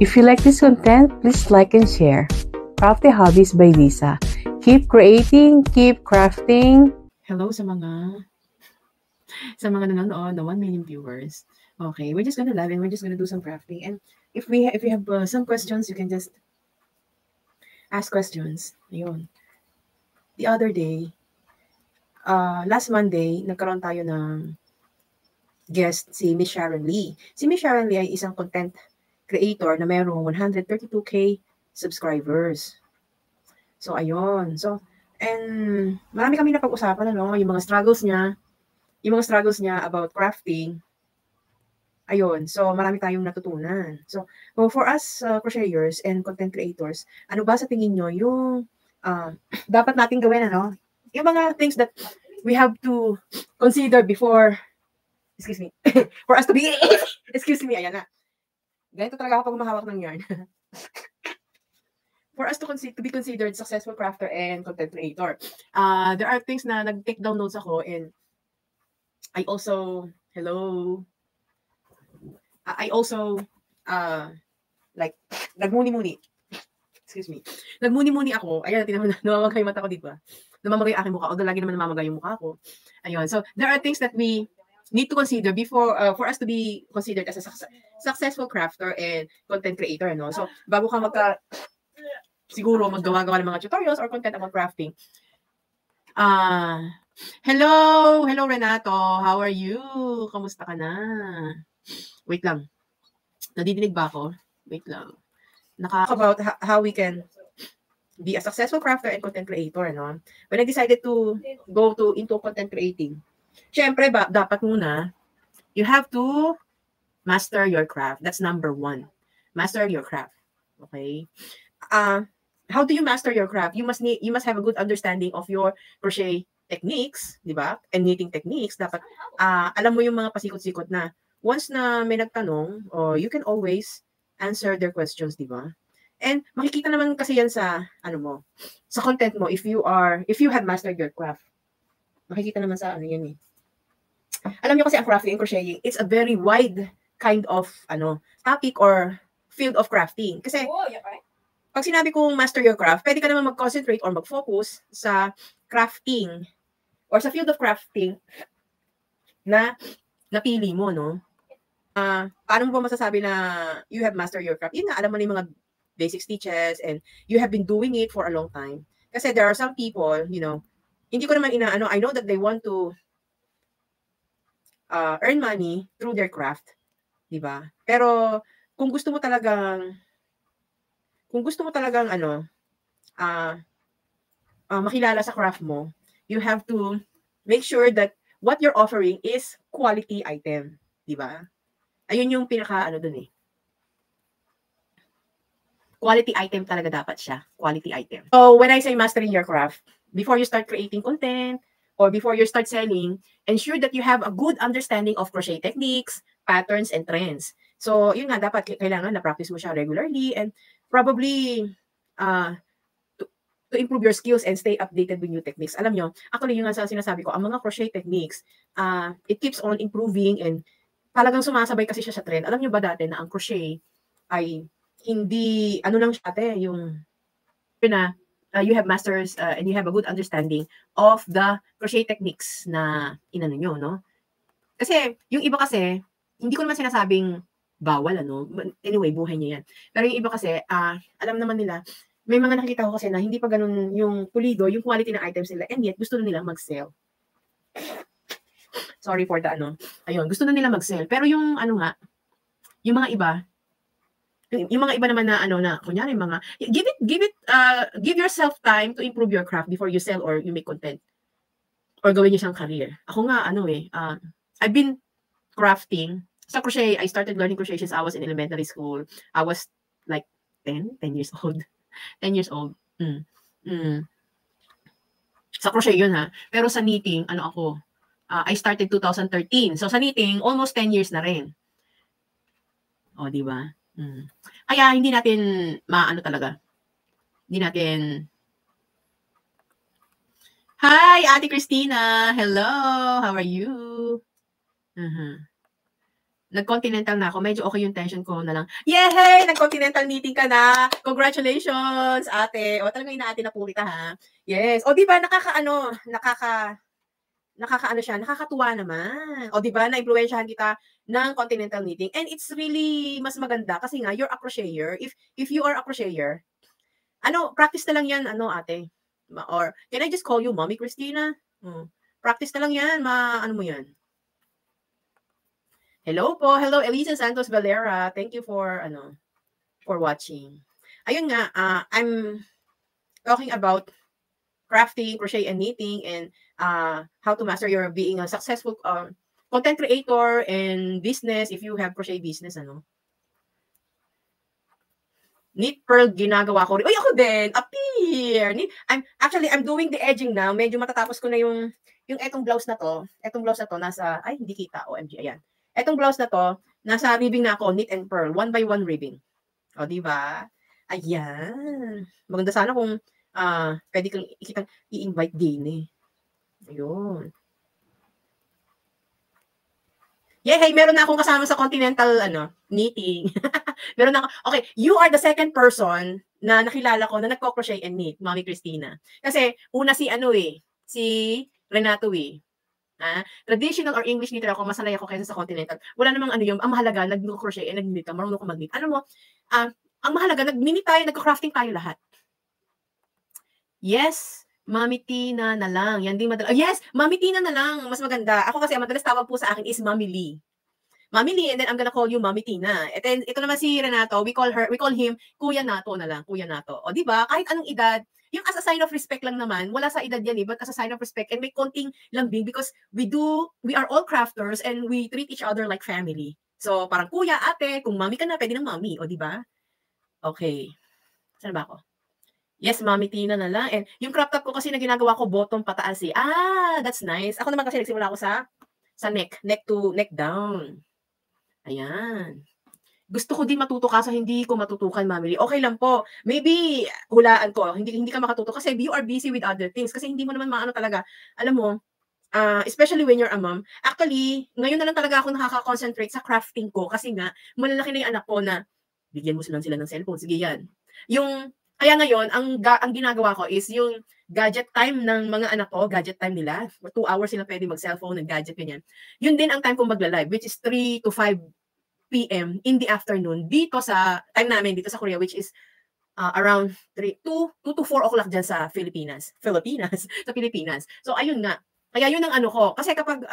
If you like this content, please like and share. Crafty Hobbies by Lisa. Keep creating, keep crafting. Hello sa mga nanonood, the 1 million viewers. Okay, we're just gonna live and we're just gonna do some crafting. And if we have some questions, you can just ask questions. Ayun. The other day, last Monday, nagkaroon tayo ng guest, si Miss Sharon Lee. Si Miss Sharon Lee ay isang content creator na mayroong 132K subscribers. So, ayun. So, and marami kami napag-usapan, yung mga struggles niya about crafting. Ayun. So, marami tayong natutunan. So, for us crocheters and content creators, ano ba sa tingin nyo yung dapat nating gawin, yung mga things that we have to consider before, excuse me, for us to be, excuse me, ayan na. Ganito talaga ako pag umahawak ng yarn. For us to be considered successful crafter and content creator. There are things na nag-take down notes ako, and I also, like, nagmuni-muni. Excuse me. Nagmuni-muni ako. Ayan, namamagay yung mata ko dito. Namamagay yung aking mukha. Although lagi naman namamagay yung mukha ko. Ayun. So, there are things that we need to consider before, for us to be considered as a successful crafter and content creator, So, bago ka siguro maggawa-gawa ng mga tutorials or content about crafting. Hello Renato, how are you? Kamusta ka na? Wait lang. Nadidinig ba ako? Wait lang. About how we can be a successful crafter and content creator, When I decided to go into content creating, syempre dapat muna, you have to master your craft. That's number 1. Master your craft. Okay? How do you master your craft? You must have a good understanding of your crochet techniques, di ba? And knitting techniques. Dapat alam mo yung mga pasikot-sikot na once na may nagtanong, you can always answer their questions, di ba? And makikita naman kasi yan sa sa content mo if you have mastered your craft. Makikita naman sa yan eh. Alam niyo kasi ang crafting and crocheting, it's a very wide kind of topic or field of crafting. Kasi pag sinabi kong master your craft, pwede ka naman mag-concentrate or mag-focus sa crafting or sa field of crafting na napili mo, paano mo ba masasabi na you have mastered your craft? Yun nga, alam mo na yung mga basic stitches and you have been doing it for a long time. Kasi there are some people, hindi ko naman I know that they want to earn money through their craft, di ba? Pero kung gusto mo talagang makilala sa craft mo, you have to make sure that what you're offering is quality item, di ba? Ayun yung pinaka dun eh. Quality item talaga dapat siya. Quality item. So, when I say mastering your craft, before you start creating content or before you start selling, ensure that you have a good understanding of crochet techniques, patterns, and trends. So, yun nga, dapat kailangan na-practice mo siya regularly and probably to improve your skills and stay updated with new techniques. Alam nyo, actually yung nga sa sinasabi ko, ang mga crochet techniques, it keeps on improving and talagang sumasabay kasi siya sa trend. Alam nyo ba dati na ang crochet ay hindi, lang siya ate, yung na you have masters and you have a good understanding of the crochet techniques na inano nyo, no? Kasi, yung iba kasi, hindi ko naman sinasabing bawal, Anyway, buhay niya yan. Pero yung iba kasi, alam naman nila, may mga nakikita ko kasi na hindi pa ganun yung pulido, yung quality ng items nila, and yet gusto na nilang mag-sell. Sorry for the Ayun, gusto na nila mag-sell. Pero yung yung mga iba naman na kunyari mga, give yourself time to improve your craft before you sell or you make content. Or gawin niyo siyang career. Ako nga, I've been crafting. Sa crochet, I started learning crochet since I was in elementary school. I was like 10 years old. 10 years old. Sa crochet yun ha. Pero sa knitting, I started 2013. So sa knitting, almost 10 years na rin. O, di ba? Kaya hindi natin talaga. Hindi natin. Hi, Ate Christina. Hello. How are you? Nag-continental na ako. Medyo okay yung tension ko na lang. Yay! Nag-continental knitting ka na. Congratulations, ate. O, talagang inaate na po kita, ha? Yes. O, di ba, nakakaano siya, nakakatuwa naman. O, di ba, na-influensyahan kita ng continental knitting. And it's really mas maganda kasi nga, you're a crocheter. If you are a crocheter, practice na lang yan, ate. Or, can I just call you Mommy Christina? Practice na lang yan. Ano mo yan? Hello po. Hello, Elisa Santos Valera. Thank you for watching. Ayun nga, I'm talking about crafting, crochet, and knitting, and how to master your being a successful content creator and business if you have crochet business, Knit pearl, ginagawa ko rin. Uy, ako din! Appear! I'm doing the edging now. Medyo matatapos ko na yung etong blouse na to. Etong blouse na to, nasa, ay, hindi kita. OMG, ayan. Etong blouse na to, nasa ribbing na ako, knit and pearl. 1 by 1 ribbing. O, diba? Ayan. Maganda sana kung pwede kang i-invite din eh. Ayun. Hey, meron na akong kasama sa continental knitting. Meron na ako. Okay, you are the second person na nakilala ko na nagko-crochet and knit, Mommy Christina. Kasi una si Renato eh. Traditional or English knitter ako, masanay ako kaysa sa continental. Wala namang yung, ang mahalaga, nag-crochet and nag-knit ka, marunong ko mag-knit. Ano mo, ang mahalaga, nag-knit tayo, nag-crafting tayo lahat. Yes, Mami Tina na lang. Yan din madala. Yes, Mami Tina na lang. Mas maganda. Ako kasi, madalas tawag po sa akin is Mami Lee. Mami Lee, and then I'm gonna call you Mami Tina. And then, ito naman si Renato, we call him Kuya Nato na lang. Kuya Nato. O, diba? Kahit anong edad, yung as a sign of respect lang naman, wala sa edad yan but as a sign of respect, and may konting lambing because we are all crafters and we treat each other like family. So, parang kuya, ate, kung mami ka na, pwede ng mami. O, diba? Okay. Saan ba ako? Yes, Mami Tina na lang. And yung crop top ko kasi na ginagawa ko, bottom pataas eh. That's nice. Ako naman kasi nagsimula ako sa neck to neck down. Ayan. Gusto ko din matuto kaso hindi ko matutukan, Mami Lee. Okay lang po. Maybe hulaan ko. Hindi ka makatuto kasi you are busy with other things. Kasi hindi mo naman maano talaga. Alam mo, especially when you're a mom. Actually, ngayon na lang talaga ako nakaka-concentrate sa crafting ko kasi nga, malalaki na yung anak ko na bigyan mo sila ng cellphone. Sige yan. Kaya ngayon, ang ginagawa ko is yung gadget time ng mga anak ko, gadget time nila. 2 hours sila pwede mag-cellphone, gadget, ganyan. Yun din ang time kong magla-live, which is 3 to 5 p.m. in the afternoon dito sa time namin dito sa Korea, which is around 2 to 4 o'clock dyan sa Pilipinas. Sa Pilipinas. So, ayun nga. Kaya yun ang ko. Kasi kapag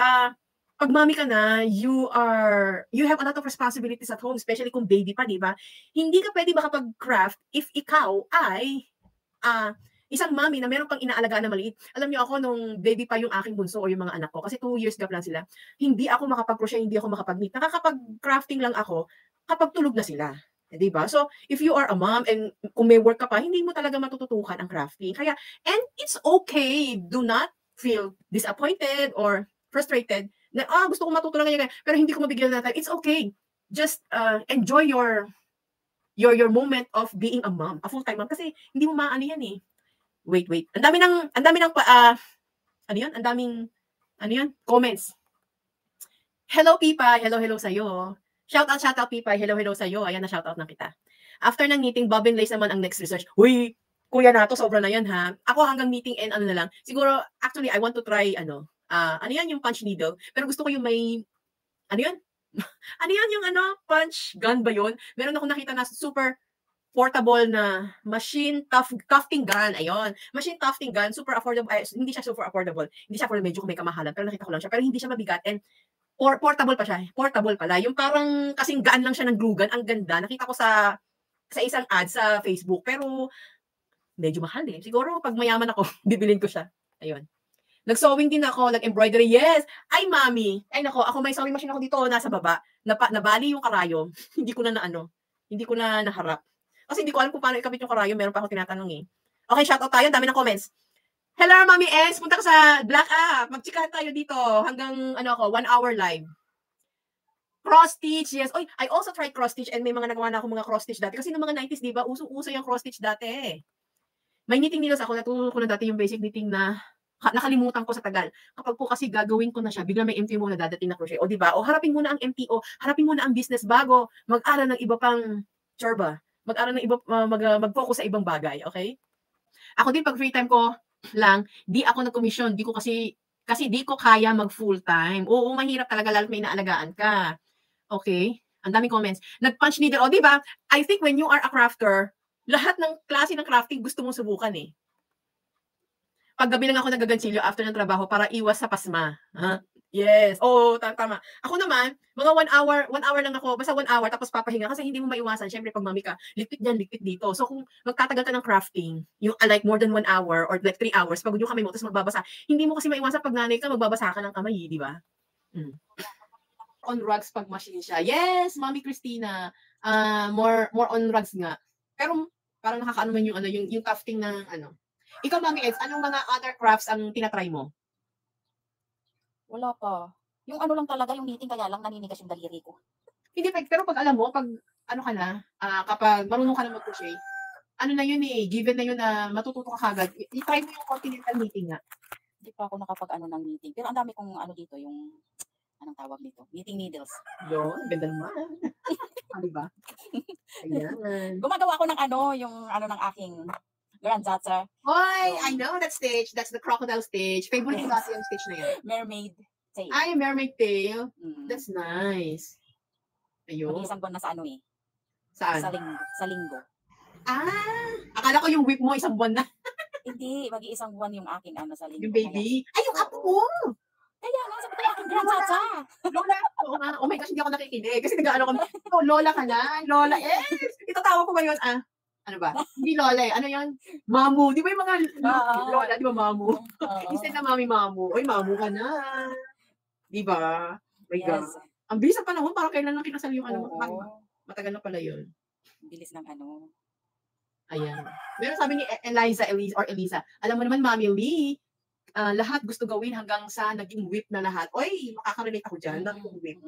pag mami ka na, you have a lot of responsibilities at home, especially kung baby pa, di ba? Hindi ka pwede makapag-craft if ikaw ay isang mami na meron pang inaalagaan na maliit. Alam niyo ako, nung baby pa yung aking bunso o yung mga anak ko, kasi 2 years gap lang sila, hindi ako makapag-crochet, hindi ako makapag-knit. Nakakapag-crafting lang ako kapag tulog na sila. Di ba? So, if you are a mom and kung may work ka pa, hindi mo talaga matututukan ang crafting. Kaya, and it's okay. Do not feel disappointed or frustrated na gusto ko matuto lang ganyan, pero hindi ko mabigyan ng time. It's okay. Just enjoy your moment of being a mom, a full-time mom, kasi hindi mo maano yan eh. Wait. Ang dami ng comments. Hello Pipa, hello sa'yo. Shout out Pipa, hello sa'yo. Ayan na shout out na kita. After ng knitting, bobbin lace naman ang next research. Uy, kuya na to, sobra na yan ha. Ako hanggang knitting and na lang. Siguro, actually, I want to try yung punch needle. Pero gusto ko yung may, yung punch gun ba yun? Meron akong nakita na super portable na machine tufting gun. Ayun. Machine tufting gun, super affordable. Hindi siya super affordable. Hindi siya affordable, medyo may kamahalan. Pero nakita ko lang siya. Pero hindi siya mabigat. And portable pa siya. Portable pala. Yung parang kasing gaan lang siya ng glue gun. Ang ganda. Nakita ko sa isang ad sa Facebook. Pero medyo mahal eh. Siguro pag mayaman ako, bibilin ko siya. Ayun. Nag-sewing din ako, nag-embroidery. Yes! Ay, mami! Ay, nako, ako may sewing machine ako dito, nasa baba. Nabali yung karayom. Hindi ko na naharap. Kasi hindi ko alam kung paano ikabit yung karayom. Meron pa ako tinatanong eh. Okay, shoutout tayo. Dami ng comments. Hello, Mami S! Punta ka sa Black App. Mag-chikahan tayo dito. Hanggang, 1 hour live. Cross-stitch, yes. Oy, I also tried cross-stitch and may mga nagawa na ako mga cross-stitch dati. Kasi noong mga 90s, di ba, uso yung cross-stitch dati. May knitting needles ako. Natulog ko na dati yung basic knitting na nakalimutan ko sa tagal. Kapag po kasi gagawin ko na siya, bigla may MTO na dadating na crochet. O di ba? O harapin muna ang MTO, harapin muna ang business bago mag-aral ng iba pang chorba. Mag-aral ng iba, mag-focus sa ibang bagay. Okay? Ako din pag free time ko lang, di ako nag-commission. Di ko kasi di ko kaya mag full time. Oo, mahirap talaga lalo may inaalagaan ka. Okay? Ang daming comments. Nag-punch needle. O di ba? I think when you are a crafter, lahat ng klase ng crafting gusto mong subukan eh. Paggabi lang ako nagagansilyo after ng trabaho para iwas sa pasma. Ha? Yes. Oo, tama. Ako naman, mga 1 hour lang ako. Basta 1 hour tapos papahinga kasi hindi mo maiwasan. Syempre pag mami ka, likpit dyan, likpit dito. So kung magtatagal ka ng crafting, yung like more than 1 hour or like 3 hours, pagod yung kamay mo tapos magbabasa, hindi mo kasi maiwasan pag nanay ka, magbabasa ka ng kamay, di ba? On rugs pag machine siya. Yes, Mami Christina. More on rugs nga. Pero parang nakakaano man yung crafting ng ano. Ikaw, Mami Eds, anong mga other crafts ang tinatry mo? Wala pa. Yung ano lang talaga, yung knitting, kaya lang naninigas yung daliri ko. Hindi, pero pag alam mo, pag ano ka na, kapag marunong ka na mag-crochet, ano na yun eh, given na yun na matututo ka kagad, i-try mo yung continental knitting nga. Hindi pa ako nakapag-ano ng knitting. Pero ang dami kong ano dito, yung, anong tawag dito? Knitting needles. Yun, ganda naman. Diba? Ayan. Gumagawa ako ng ano, yung ano ng aking granddaughter. Hoy, I know that stitch. That's the crocodile stitch. Favorite ko kasi yung stitch na yun. Mermaid tail. Ay, mermaid tail. That's nice. Ayun. Mag-isang buwan na sa ano eh. Saan? Sa linggo. Akala ko yung whip mo isang buwan na. Hindi, mag-iisang buwan yung aking ano sa linggo. Yung baby. Ay, yung apo mo. Kaya nga, sabi ko yung aking granddaughter. Lola, oo nga. Oh my gosh, hindi ako nakikinig. Kasi nag-ano kami. Oh, Lola ka na. Lola, yes. Itatawa ko ba yun? Ano ba? Hindi Lola eh. Ano yun? Mamu. Di ba yung mga Lola, di ba Mamu? Instead na Mami Mamu. Oy, Mamu ka na. Di ba? My God. Yes. Ang bilis ng panahon. Parang kailan lang kinasal yung ano. Oo. Matagal na pala yun. Bilis ng ano. Ayan. Meron sabi ni Elisa. Alam mo naman, Mami Lee, lahat gusto gawin hanggang sa naging whip na lahat. Oy, makaka-relate ako dyan. Naging whip.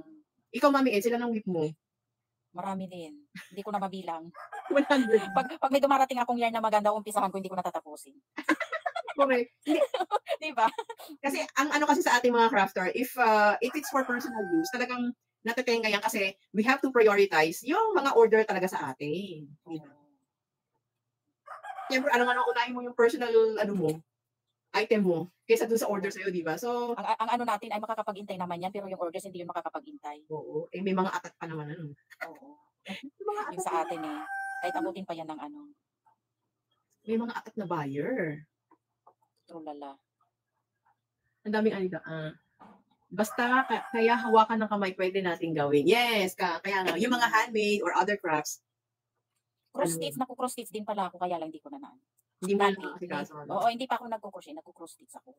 Ikaw, Mami Ed, sila ng whip mo? Marami din. Hindi ko na mabilang. 100. Pag may dumarating akong yarn na maganda, umpisahan ko, hindi ko natatapusin. Correct. Di ba? Kasi, ang ano kasi sa ating mga crafter, if it's for personal use, talagang natatenga yan kasi we have to prioritize yung mga order talaga sa atin. Siyempre, ano man ang unahin mo yung personal, item mo, kaysa dun sa order sa'yo, di ba? So, ang ano natin ay makakapag-intay naman yan, pero yung orders hindi yun makakapag-intay. Oo. Eh, may mga atat pa naman, ano. Oo. Yung sa atin eh. Kahit abutin pa yan ng ano. May mga atat na buyer. Trulala. Ang daming basta kaya hawakan ng kamay, pwede natin gawin. Yes, kaya nga, yung mga handmade or other crafts. Cross stitch, naku-cross stitch din pala ako, kaya lang hindi ko na naan. Hindi mo na Oo, hindi pa ako nagko-crochet, nagko-cross stitch ako.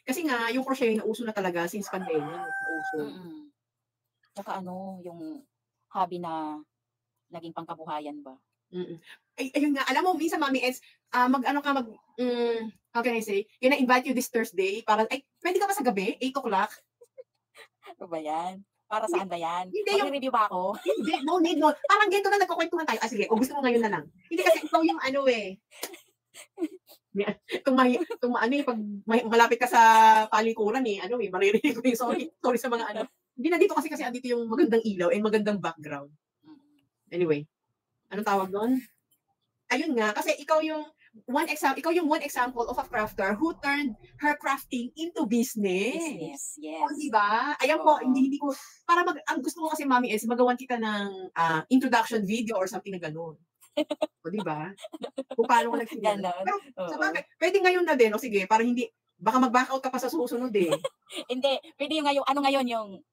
Kasi nga, yung crochet, nauso na talaga since pandemic. Nauso. Tsaka yung hobby na naging pangkabuhayan ba? Ay, ayun nga, alam mo, minsan, Mami Eds, how can I say, yun na-invite you this Thursday, para, pwede ka ba sa gabi? 8 o'clock? Ano ba yan? Para saan ba yan? Hindi, mag-review ba ako? Hindi, no need, no. Parang ganito na nagkukwentuhan tayo. Sige, o gusto mo ngayon na lang. Hindi kasi ikaw yung pag malapit ka sa palikuran maririnig ko yung sorry sa mga Hindi na dito kasi andito yung magandang ilaw and magandang background. Anyway, anong tawag doon? Ayun nga, kasi ikaw yung one example of a crafter who turned her crafting into business. Yes. O, diba? Ayan po, hindi ko, ang gusto ko kasi, Mami, is magawan kita ng introduction video or something na ganun. O, diba? Kung paano ko nagsimula. Pero, sabagay, pwede ngayon na din, o sige, para hindi, baka mag-back out ka pa sa susunod eh. Hindi, pwede yung ngayon, yung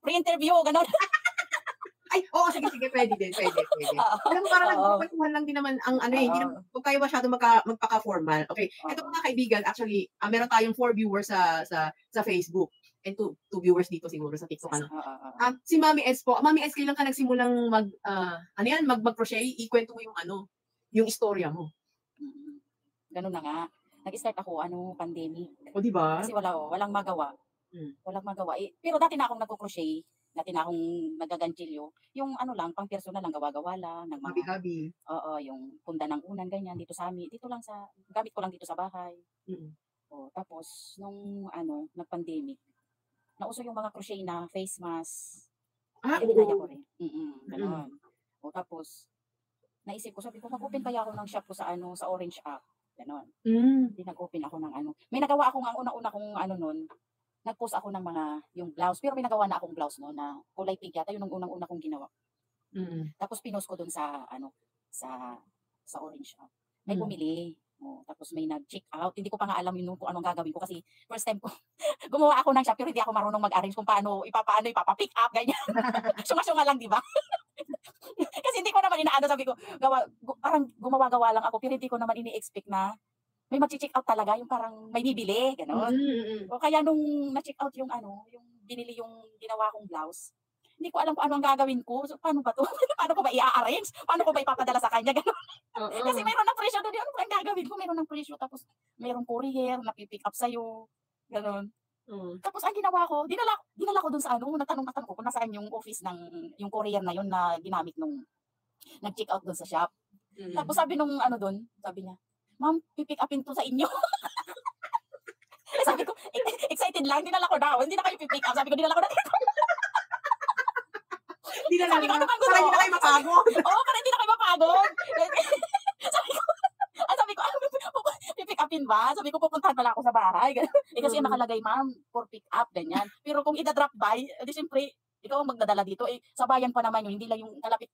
pre-interview, gano'n. Ay, oo, sige, pwede din. Alam mo, parang nagpapatuhan lang din naman ang hindi naman, huwag tayo masyado magpaka-formal. Okay, ito mga kaibigan, actually, meron tayong 4 viewers sa Facebook and 2 viewers dito siguro sa TikTok. Si Mami Eds po, Mami Eds, kailan ka nagsimulang mag-crochet? Ikwento mo yung istorya mo. Ganun na nga. Nag-start ako, pandemic. O, diba? Kasi walang magawa. Walang magawa. Pero dati na akong nagko-crochet. dati na akong nagaganchilyo, yung ano lang, pang personal lang, gawa-gawa lang, ng mga, Habi-habi. oo, yung punda ng unan, ganyan, dito sa amin, dito lang sa, gamit ko lang dito sa bahay. Mm. O, tapos, nung ano, nag-pandemic, nauso yung mga crochet na face mask, tinaya ko rin. Ganon. O, tapos, naisip ko, sabi ko, mag-open kaya ako ng shop ko sa ano, sa Orange app. Ganon. Hindi nag-open ako ng ano. May nagawa ako ang una-una kong ano nun, nag-post ako ng mga, yung blouse, pero may nagawa na akong blouse no, na kulay pink yata, yun ang unang-una kong ginawa. Tapos pinost ko dun sa, ano, sa Orange app. May bumili. Oh, tapos may nag-check out. Hindi ko pa nga alam yun kung anong gagawin ko kasi first time ko gumawa ako ng shop pero hindi ako marunong mag-arrange kung paano ipapick up, ganyan. Sunga-sunga lang, di ba? Kasi hindi ko naman inaano, sabi ko, parang gumawa-gawa lang ako pero hindi ko naman ini-expect na may mag-check out talaga, yung parang may bibili, gano'n. O kaya nung na-check out yung ano, yung binili yung ginawa kong blouse, hindi ko alam kung ano ang gagawin ko. So, paano ba to? Paano ko ba i-arrange? Paano ko ba ipapadala sa kanya? Gano'n. Kasi mayroon ng presyo doon. Ano ba ang gagawin ko? Mayroon ng presyo. Tapos mayroong courier, napipick up sa'yo. Gano'n. Tapos ang ginawa ko, dinala ko doon sa ano, natanong ko kung nasaan yung office ng, yung courier na yun na ginamit nung nag-check out doon sa shop. Tapos sabi nung ano doon, sabi niya, ma'am, pipick upin to sa inyo. Sabi ko, excited lang, dinala ko na. Hindi na kayo pipick up. Sabi ko, dinala ko na dito. Sabi ko, ano bang gusto? Para hindi na kayo mapagod. Oo, para hindi na kayo mapagod. Sabi ko, pipick upin ba? Sabi ko, pupuntahan pala ako sa bahay. Kasi nakalagay, ma'am, for pick up, ganyan. Pero kung ida-drop by, di siyempre, ikaw ang magdadala dito. Sa bayan pa naman yun, hindi lang yung kalapit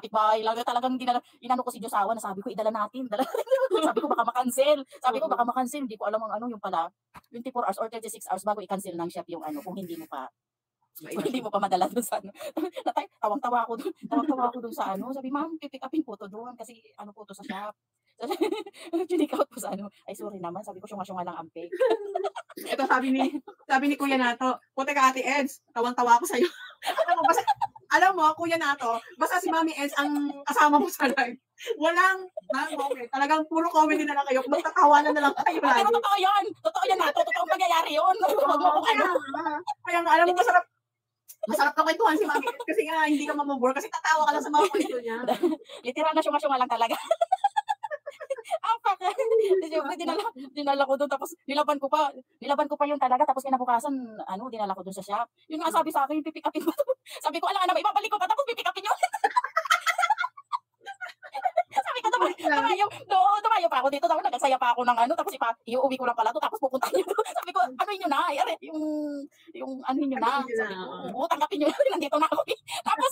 bahay lang. Talagang inano ko si Josawa na sabi ko, idala natin. Sabi ko, baka makancel. Hindi ko alam ang ano, yung pala, 24 hours or 36 hours bago i-cancel ng shop yung ano, kung hindi mo pa madala doon sa ano. Tawang-tawa ako doon sa ano. Sabi, ma'am, pipick upin po to doon kasi ano po to sa shop. Chinik out po sa ano. Ay, sorry naman. Sabi ko, syunga-syunga lang ampe. Ito sabi ni Kuya Nato, puti ka Ate Eds, tawang-tawa ako sa'yo. Alam mo, Kuya Nato, basta si Mami Eds ang kasama mo sa live. Walang comment. Talagang puro comedy na lang kayo. Magtatawanan na lang kayo. Pero totoo yan. Totoo yan, Nato. Totoong pangyayari yun. Kaya nga, alam mo, masarap ka kwentuhan si Mami Eds kasi nga hindi ka mamabore kasi tatawa ka lang sa mga kwento niya. Literal na syunga-syunga lang talaga. Apak. Dinala ko doon tapos nilaban ko pa yun talaga tapos kinabukasan ano dinala ko doon sa shop. Yun nga sabi sa akin, pipick upin mo. Sabi ko, alam na ibabalik ko pa tapos pipick upin yun. Sabi ko, tumayo pa ako dito tapos nagsaya pa ako ng ano tapos iuwi ko lang pala to tapos pupunta niyo. Sabi ko, ano niyo na? Yung ano niyo na. Sabi ko, tanggapin niyo. Nandito na ako. Tapos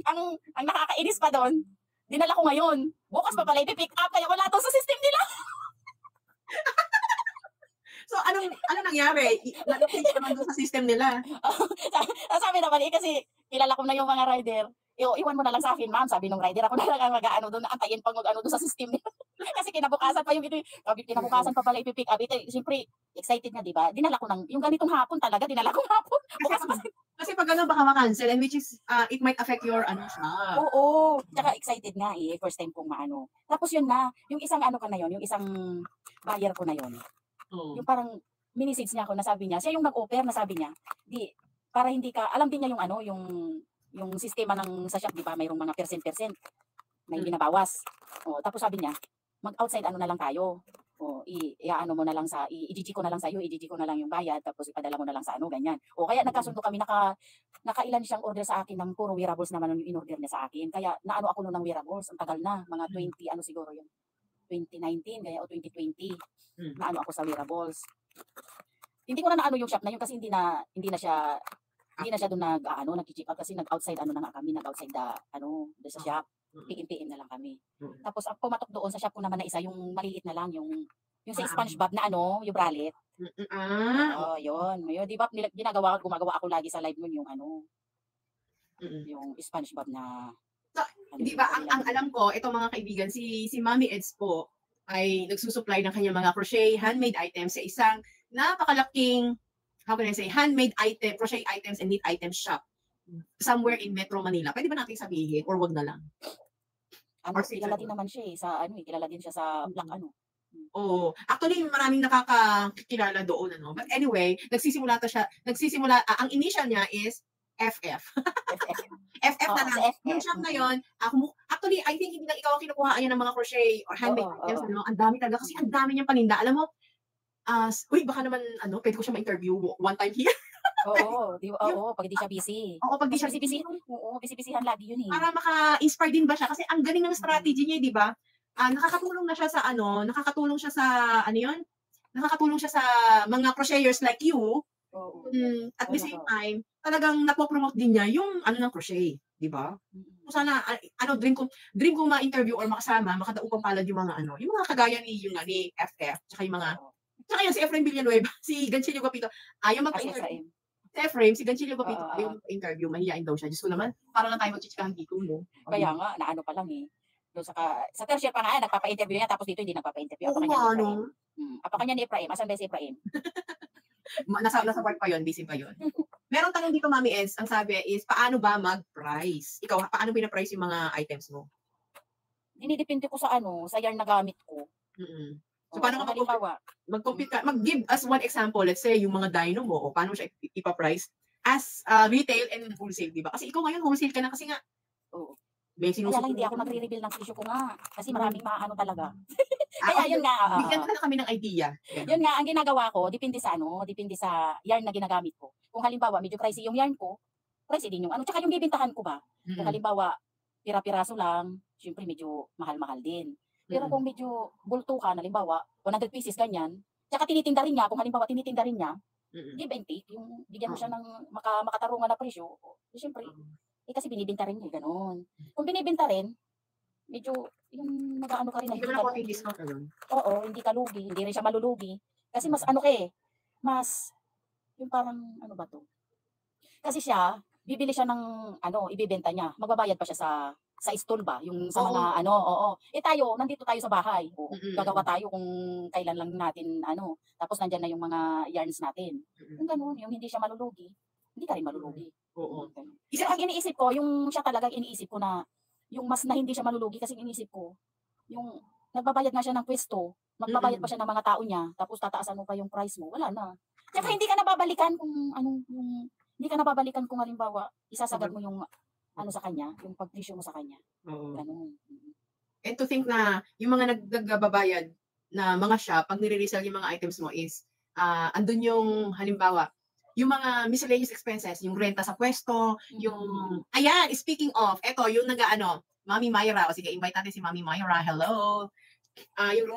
ang nakakainis pa doon, dinala ko ngayon. Bukas pa pala i-pick up kaya wala to sa system nila. So, anong nangyari? Nag-update ka naman doon sa system nila. Sabi naman kasi kilala ko na yung mga rider. Iwan mo na lang sa akin, ma'am. Sabi nung rider, ako na lang ang mag-ano doon, antayin pang mag-ano doon sa system nila. Kasi kinabukasan pa yung ito. Kinabukasan pa pala i-pick up. Ito, siyempre, excited na, di ba? Dinala ko yung ganitong hapon talaga, dinala ko hapon. Kasi pag ano, baka makancel, and which is, it might affect your shop. Oo. Tsaka excited nga first time kong maano. Tapos yun na, yung isang ano ko na yun, yung isang buyer ko na yun. Yung parang minisage niya ako na sabi niya, siya yung nag-offer na sabi niya, para hindi ka, alam din niya yung ano, yung sistema ng sa shop, di ba, mayroong mga percent na binabawas. Tapos sabi niya, mag-outside ano na lang tayo. Iaano mo na lang i-GG ko na lang sa iyo, i-GG ko na lang yung bayad, tapos ipadala mo na lang sa ano, ganyan. Kaya nagkasundo kami, nakailan siyang order sa akin ng puro wearables naman yung in-order niya sa akin. Kaya naano ako noon ng wearables, ang tagal na, mga 20, ano siguro yun, 2019, kaya o 2020, naano ako sa wearables. Hindi ko na naano yung shop na yun kasi hindi na siya doon nag-check out kasi nag-outside ano na nga kami, nag-outside doon sa shop. PM na lang kami. Tapos ang pumatok doon sa shop ko naman na isa, yung maliit na lang, yung sa SpongeBob na yung bralette. Yun. Di ba gumagawa ako lagi sa live nun yung yung SpongeBob na di ba ang alam ko, itong mga kaibigan, si Mami Eds po ay nagsusupply ng kanyang mga crochet handmade items sa isang napakalaking, how can I say, handmade item, crochet items and knit items shop somewhere in Metro Manila. Pwede ba natin sabihin or wag na lang? Kilala din naman siya kilala din siya sa Black actually maraming nakakakilala doon But anyway, ang initial niya is FF. FF. FF na Oo, lang. sa FF. Yung shop na yun, actually, I think hindi lang ikaw ang kinukuhaan niya ng mga crochet or handmade Oo, items, oo. ano? Ang dami talaga kasi ang dami niyang paninda. Alam mo, uy, baka naman, pwede ko siya ma-interview one time here. Oo, Yung, pag di siya busy. oo, pag di Kasi siya busy-busyhan, oo, busy-busyhan lagi yun eh. para maka-inspire din ba siya? Kasi ang galing ng strategy niya, di ba? Nakakatulong na siya sa nakakatulong siya sa, ano yun? Nakakatulong siya sa mga crocheters like you. Oo. At the same time, talagang napopromote din niya yung ng crochet, di ba? So sana dream ko ma-interview or makasama, makadaog pang palad yung mga yung mga kagaya ni FF, tsaka yung mga tsaka yan si Efrain Villanueva, si Ganchillo Gapito, ayaw magpa-interview. Si Efrain, si Ganchillo Gapito, ayaw magpa-interview, mahihain daw siya. Diyos ko naman, para lang tayo magchichikahan dito, no? Kaya nga, naano pa lang eh. Doon sa tertiary pa nga, nagpapa-interview yan, tapos dito hindi nagpapa-interview. Oo nga, no? Apa kanya ni Efraim? Asan ba si Efraim? Nasa work pa yun, busy pa yun. Meron tanong dito, Mami Ez, ang sabi is, paano ba mag-price? Ikaw, paano pina-price yung mga items mo? Dinidepende ko sa sa yarn na gamit ko. So, paano ka mag-compute ka? Mag-give us one example, let's say, yung mga dyno mo, o paano siya ipa-price as retail and wholesale, di ba? Kasi ikaw ngayon, wholesale ka na kasi nga. Oo. Kaya lang hindi ako nagre-reveal ng presyo ko nga. Kasi maraming maano talaga. Kaya yun nga. Bigyan ka na kami ng idea. Yun nga, ang ginagawa ko, depende sa yarn na ginagamit ko. Kung halimbawa, medyo pricey yung yarn ko, pricey din yung tsaka yung bibintahan ko ba? Kung halimbawa, pira-piraso lang, syempre medyo mahal-mahal din. Pero kung medyo bultukan, halimbawa, 100 pieces ganyan, tsaka tinitinda rin niya, kung halimbawa tinitinda rin niya, give and take, yung bigyan mo siya ng makatarungan na presyo, syempre, kasi binibinta rin niya, gano'n. Kung binibinta rin, medyo, yung mag-ano ka rin na hindi ka lugi. Oo, hindi ka lugi, hindi rin siya malulugi. Kasi mas mas, yung parang, ano ba to? Kasi siya, bibili siya ng, ibibenta niya, magbabayad pa siya sa stall ba, yung sa mga, tayo, nandito tayo sa bahay, gagawa tayo kung kailan lang natin, tapos nandyan na yung mga yarns natin. Yung gano'n, yung hindi siya malulugi, hindi ka rin malulugi. Oo. Isa ang iniisip ko, yung siya talagang iniisip ko na, yung mas na hindi siya malulugi kasi iniisip ko, yung nagbabayad nga siya ng pwesto, magbabayad pa siya ng mga tao niya, tapos tataasan mo pa yung price mo, wala na. Tsaka hindi ka nababalikan kung hindi ka nababalikan kung halimbawa, isasagad mo yung sa kanya, yung pagpresyo mo sa kanya. Ganun. And to think na yung mga nagbabayad na mga shop, pag nire-resell yung mga items mo is, andun yung halimbawa, yung mga miscellaneous expenses, yung renta sa pwesto, yung, speaking of, eto, yung Mami Myra, o sige, invite natin si Mami Myra, hello. Yung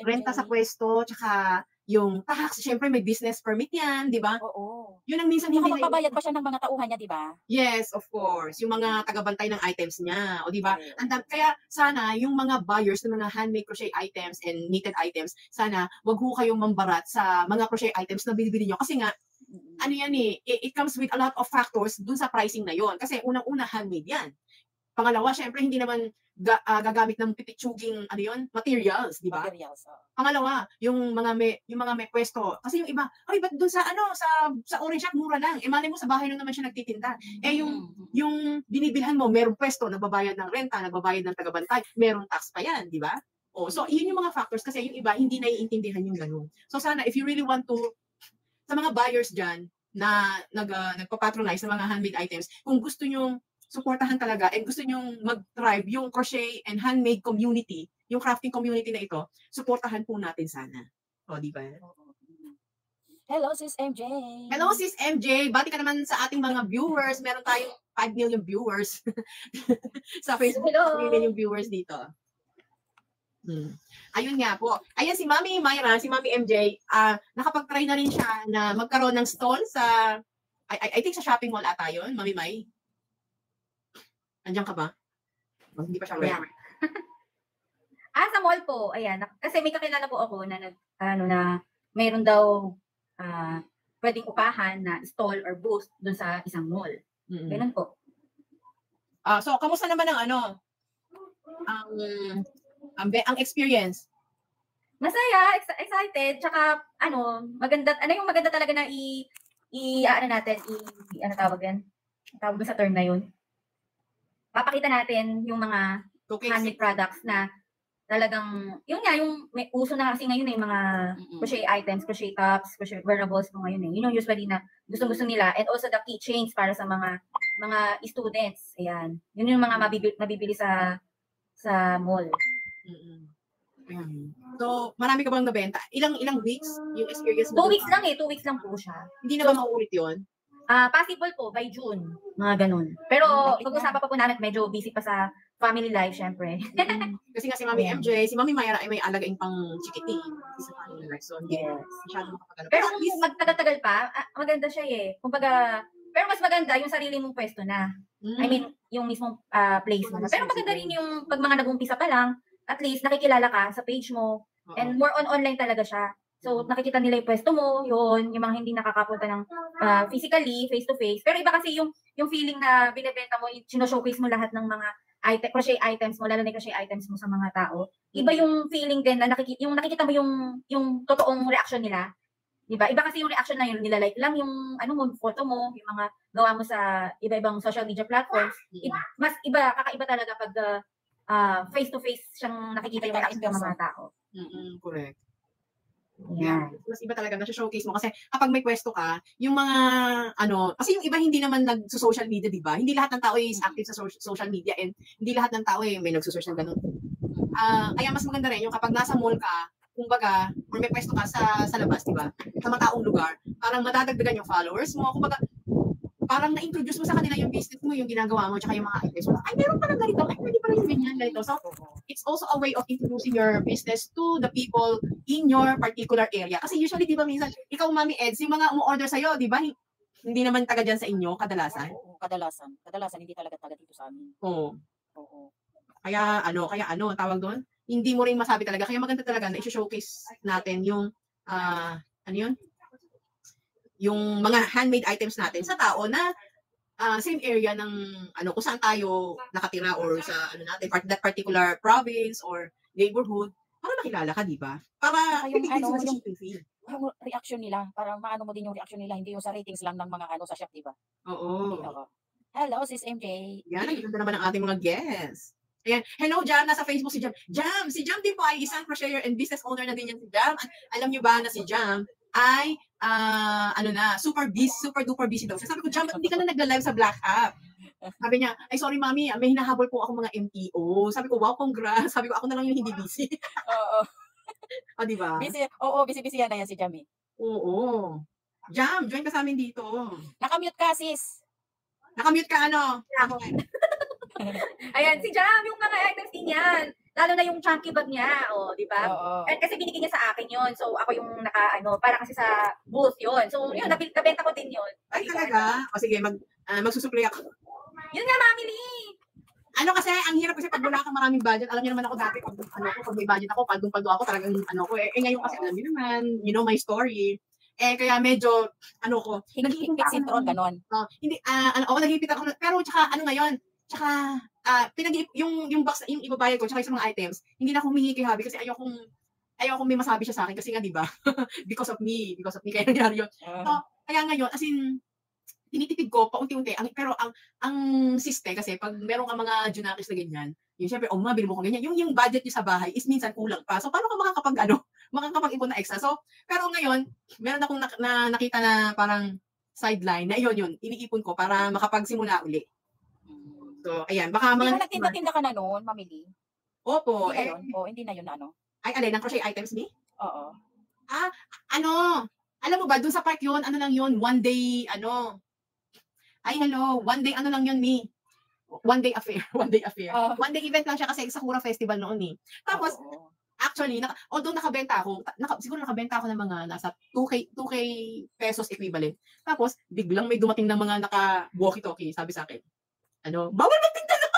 renta sa pwesto, tsaka yung tax, syempre may business permit yan, di ba? Oo. Yun ang minsan hindi magbabayad pa siya ng mga tauhan niya, di ba? Yes, of course. Yung mga tagabantay ng items niya, o di ba? Kaya sana yung mga buyers ng mga handmade crochet items and knitted items, sana wag ho kayong mambarat sa mga crochet items na binibili niyo kasi nga it comes with a lot of factors dun sa pricing na yon. Kasi unang-una handmade yan. Pangalawa, syempre hindi naman gagamit ng pipitsuging materials, di ba? Pangalawa, yung mga may pwesto. Kasi yung iba, ba't doon sa orange shop mura lang. Malay mo sa bahay lang naman siya nagtitinda. Yung binibilhan mo, merong pwesto, nagbabayad ng renta, nagbabayad ng tagabantay, merong tax pa yan, di ba? So yun yung mga factors kasi yung iba hindi naiintindihan yung ganun. So sana if you really want to, sa mga buyers dyan na nagpa-patronize ng mga handmade items, kung gusto nyo suportahan talaga and gusto nyong mag-thrive yung crochet and handmade community, yung crafting community na ito, suportahan po natin sana. O, di ba? Hello, Sis MJ. Hello, Sis MJ. Bati ka naman sa ating mga viewers. Meron tayong 5 million viewers sa Facebook. 3 million viewers dito. Ayun nga po. Ayan si Mami Myra, si Mami MJ, nakapag-try na rin siya na magkaroon ng stall sa, I think sa shopping mall ata yun, Mami May. Andiyan ka ba? Hindi pa siya ready. Sa mall po. Ayan. Kasi may kakilala po ako na na mayroon daw pwedeng upahan na stall or booth dun sa isang mall. Ganun po. So, kamusta naman ang ang experience? Masaya, excited, tsaka maganda, yung maganda talaga na tawag yan? Tawag sa term na yun. Papakita natin yung mga handmade products na talagang, yun nga, yung may uso na kasi ngayon mga crochet items, crochet tops, crochet wearables po ngayon Yun yung usually na gusto nila. And also the keychains para sa mga students. Ayan. Yun yung mga mabibili sa mall. So, marami ka bang nabenta? Ilang weeks yung experience mo? 2 weeks lang 2 weeks lang po siya. Hindi na ba mauulit yun? Possible po by June, mga ganun. Pero pag-usapan pa po namin, medyo busy pa sa family life, syempre. Kasi nga si Mami MJ, si Mami Mayra ay may alagaing pang chikiti sa family life. So, hindi masyadong makapagano. Pero kung magtagal-tagal pa, maganda siya Kumbaga, pero mas maganda yung sarili mong pwesto na. I mean, yung mismong place mo. Pero maganda rin yung pag mga nag-umpisa pa lang, at least nakikilala ka sa page mo. And more on online talaga siya. So, nakikita nila yung pwesto mo, yung mga hindi nakakapunta ng physically, face-to-face. Pero iba kasi yung feeling na binibenta mo, sino-showcase mo lahat ng mga crochet items mo, lalo na crochet items mo sa mga tao. Iba yung feeling din na nakikita mo yung totoong reaction nila. Diba? Iba kasi yung reaction na yun, nilalike lang yung photo mo, yung mga gawa mo sa iba-ibang social media platforms. Mas iba, kakaiba talaga pag face-to-face siyang nakikita yung reaction ng mga tao. Correct. Yeah. Mas iba talaga, nasa-showcase mo. Kasi kapag may pwesto ka, yung mga, kasi yung iba hindi naman nag-social media, di ba? Hindi lahat ng tao is active sa social media and hindi lahat ng tao may nag-search ng ganun. Kaya mas maganda rin yung kapag nasa mall ka, kumbaga, or may pwesto ka sa labas, di ba? Sa mataong lugar, parang madadagdagan yung followers mo. Kumbaga, parang na-introduce mo sa kanila yung business mo, yung ginagawa mo, tsaka yung mga items mo. Ay, meron pa lang ganito. Ay, pwede pa lang yung ganyan, ganito. So, it's also a way of introducing your business to the people in your particular area. Kasi usually, di ba, minsan, ikaw, Mami Eds, yung mga umu-order sa'yo, di ba, hindi naman taga dyan sa inyo, kadalasan? Oo, kadalasan, hindi talaga taga dito sa amin. Oo. Kaya tawag doon? Hindi mo rin masabi talaga. Kaya maganda talaga na i-showcase natin yung, yung mga handmade items natin sa tao na same area ng kung saan tayo nakatira or sa natin, that particular province or neighborhood, para makilala ka, di ba? Para yung reaction nila, para maano mo din yung reaction nila, hindi yung sa ratings lang ng mga sa shop, di ba? Oo. Hello, sis MJ. Yan, ang ganda naman ng ating mga guests. Ayan. Hello, Jam. Nasa Facebook si Jam. Si Jam din po ay isang crocheter and business owner na din yan si Jam. Alam niyo ba na si Jam ay, super duper busy daw. Sabi ko, Jam, hindi ka na nagla-live sa Black App. Sabi niya, ay sorry mami, may hinahabol po ako mga MTO. Sabi ko, wow, congrats. Sabi ko, ako na lang yung hindi busy. Oo. Di ba? Busy yan na yan si Jam Oo. Jam, join ka sa amin dito. Nakamute ka, sis. Nakamute ka, Ayan, si Jam, yung mga items din yan. Lalo na yung chunky bag niya, di ba? Kasi binigay niya sa akin yon. So, ako yung para kasi sa booth yon. So, yun, nabenta ko din yon. Ay, talaga? O sige, magsusupply ako. Yun nga, Mami Lee. Kasi, ang hirap kasi pag wala kang maraming budget, alam niyo naman ako dati, pag may budget ako, paldong-paldo ako, talagang ngayon kasi alam niyo naman, my story. Kaya medyo, higpit sintron, ganon. Hindi, nagigipit ako, pero tsaka, ngayon, tsaka, yung box, yung ibabayad ko, tsaka yung mga items, hindi na ako humingi kay Habi kasi ayokong may masabi siya sa akin kasi nga, di ba? because of me, kaya nangyari yun. So, kaya ngayon, as in, tinitipid ko paunti-unti, pero ang siste kasi, pag meron ka mga junakis na ganyan, yun, syempre, mabili mo ko ganyan, yung budget niyo sa bahay is minsan kulang pa. So, paano ka makakapag-ipon na extra? So, pero ngayon, meron akong nakita na parang sideline, na yun, iniipon ko para makapagsimula uli. So, ayan, baka mga... nagtinda-tinda ka na noon, Mamili? Opo. Hindi na yun Ay, alin, ng crochet items ni? Oo. Alam mo ba, dun sa park yun, lang yun, one day, one day, lang yun, ni? One day affair. One day event lang siya kasi Sakura Festival noon, Tapos, actually, although nakabenta ako, siguro nakabenta ako ng mga nasa 2K pesos equivalent. Tapos, biglang may dumating ng mga naka-walkie-talkie, sabi sa akin, bawal magtinda na!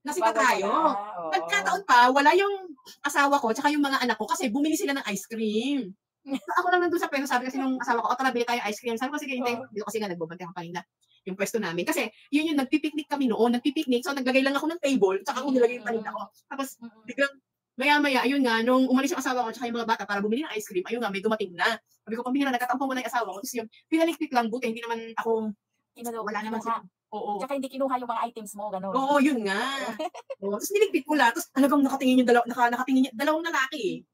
Nasita tayo. Nagkataon pa, wala yung asawa ko, tsaka yung mga anak ko, kasi bumili sila ng ice cream. So, ako lang nandun sa peso, sabi kasi nung asawa ko, tara, bili tayo ice cream. Sabi ko, sige, hindi. Dito kasi nga, nagbabante ako kanina yung pwesto namin. Kasi, yun yung nagpipiknik kami noon, so naglagay lang ako ng table, tsaka ako nilagay yung paninda ko. Tapos, biglang, maya-maya, ayun nga, nung umalis yung asawa ko tsaka yung mga bata para bumili ng ice cream, ayun nga, may dumating na. Sabi ko, pambihira, nagkatampong mo na yung asawa ko. Tapos yung, pinalikpik lang, buti, hindi naman ako, wala naman sila. Oo. Tsaka hindi kinuha yung mga items mo, gano'n. Oo, yun nga. Oo, tapos niligpit ko lahat. Tapos talagang nakatingin yung nakatingin dalawang lalaki.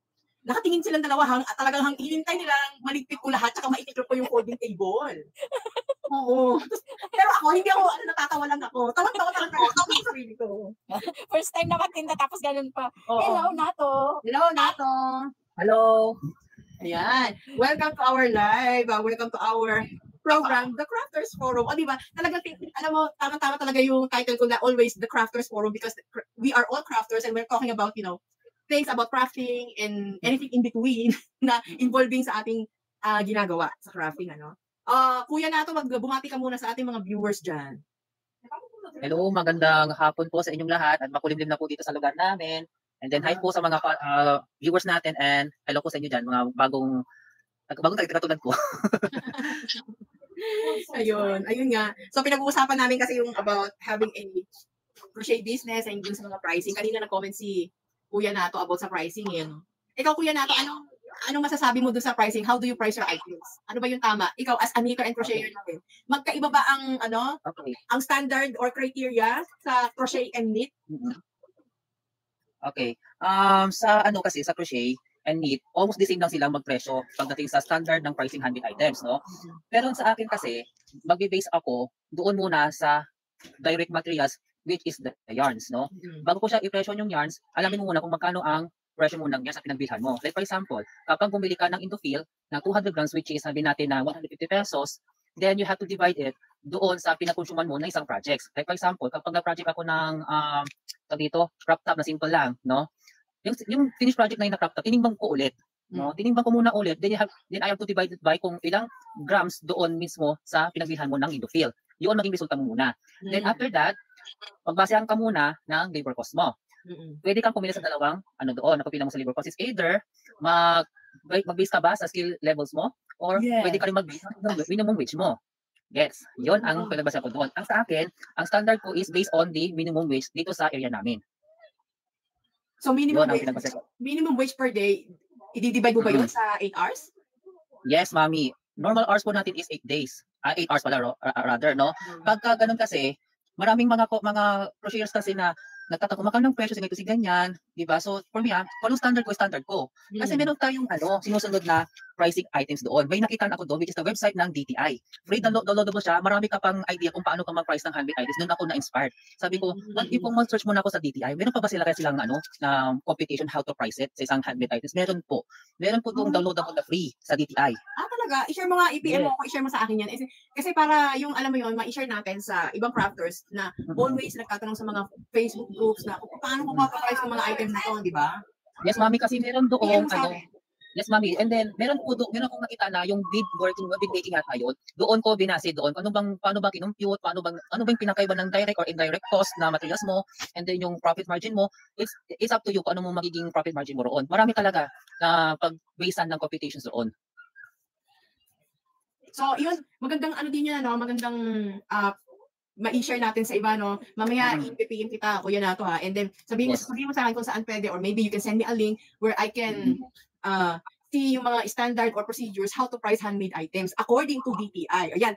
Nakatingin silang dalawa, talagang hinintay nila maligpit ko lahat, tsaka maitikip ko yung folding table. Oo. Pero ako, hindi ako, natatawa lang ako. Tawang-tawa talaga ako. Tawa yung sarili ko. First time na magtinda, tapos ganun pa. Oo. Hello, Nato. Hello, Nato. Hello. Ayan. Welcome to our live. Welcome to our program, The Crafters Forum. O, di ba? Talagang, alam mo, tama-tama talaga yung title ko na always The Crafters Forum because we are all crafters and we're talking about, things about crafting and anything in between na involving sa ating ginagawa sa crafting, Kuya Nato, bumati ka muna sa ating mga viewers dyan. Hello, magandang hapon po sa inyong lahat at makulimlim na po dito sa lugar namin. And then hi po sa mga viewers natin and hello po sa inyo dyan, mga bagong katulad ko. Ayun nga. So pinag-uusapan namin kasi yung about having a crochet business and yung sa mga pricing. Kanina nag-comment si Kuya Nato about sa pricing. Ikaw, Kuya Nato, anong masasabi mo dun sa pricing? How do you price your items? Ano ba yung tama? Ikaw as a knitter and crocheter natin, magkaiba ba ang Okay. ang standard or criteria sa crochet and knit? Okay. Kasi sa crochet and knit, almost the same lang silang magpresyo pagdating sa standard ng pricing handmade items, no? Pero sa akin kasi, magbe-base ako doon muna sa direct materials which is the yarns, no? Bago ko siya i-presyo yung yarns, alamin mo muna kung magkano ang presyo mo ng yarns sa pinagbilhan mo. Like for example, kapag bumili ka ng Indofil na 200 grams which is sabi natin na 150 pesos, then you have to divide it doon sa pinakonsuman mo ng isang projects. Like for example, kapag na-project ako ng crop top na simple lang, no? Yung finished project na yung crop top, tinimbang ko ulit. No, tinimbang ko muna ulit, then I have to divide it by kung ilang grams doon mismo sa pinagbilhan mo ng Indofil. Yun maging resulta mo muna. Then after that, magbasehan ka muna ng labor cost mo. Pwede kang pumili sa dalawang doon, napapila mo sa labor cost is either mag-base ka ba sa skill levels mo or pwede ka rin mag-base ng minimum wage mo. Yes, yun ang pinagbasa ko doon. Ang sa akin, ang standard ko is based on the minimum wage dito sa area namin. So minimum wage per day, i-divide mo ba yun sa 8 hours? Yes, mami. Normal hours po natin is 8 days. 8 hours pala rather, no? Pagka ganun kasi, maraming mga crocheters kasi na nagtatanong, magkano ng presyo sa ganito si ganyan, di ba? So, for me, kung anong standard ko. Kasi meron tayong sinusunod na pricing items doon. May nakita ako doon, which is the website ng DTI. Free downloadable siya. Marami ka pang idea kung paano ka mag-price ng handmade items. Doon ako na-inspired. Sabi ko, kung mag-search muna ako sa DTI, meron pa ba sila silang na competition how to price it sa isang handmade items? Meron po. Meron po doon downloadable na free sa DTI. Talaga? I-share mo nga, i-PM mo ako, i-share mo sa akin yan. Kasi para yung, alam mo yun, ma-share natin sa ibang crafters na always nagtatanong sa mga Facebook groups na kung paano ko mapaprice ng mga items na ito, di ba? Yes, mami, kasi meron doon, yes, mami. And then, meron akong nakita na yung bead making yata yun. Doon ko binase doon. Paano bang kinumpute? Ano bang pinakaiba ng direct or indirect cost na materials mo? And then yung profit margin mo, it's up to you kung ano mo magiging profit margin mo roon. Marami talaga na pag-basean ng computations roon. So, yun, magandang din yan, magandang ma-share natin sa iba, no? Mamaya, i-PM kita, Kuya Nato, ha? And then, sabihin mo sa akin kung saan pwede, or maybe you can send me a link where I can see yung mga standard or procedures how to price handmade items according to DTI. Ayan.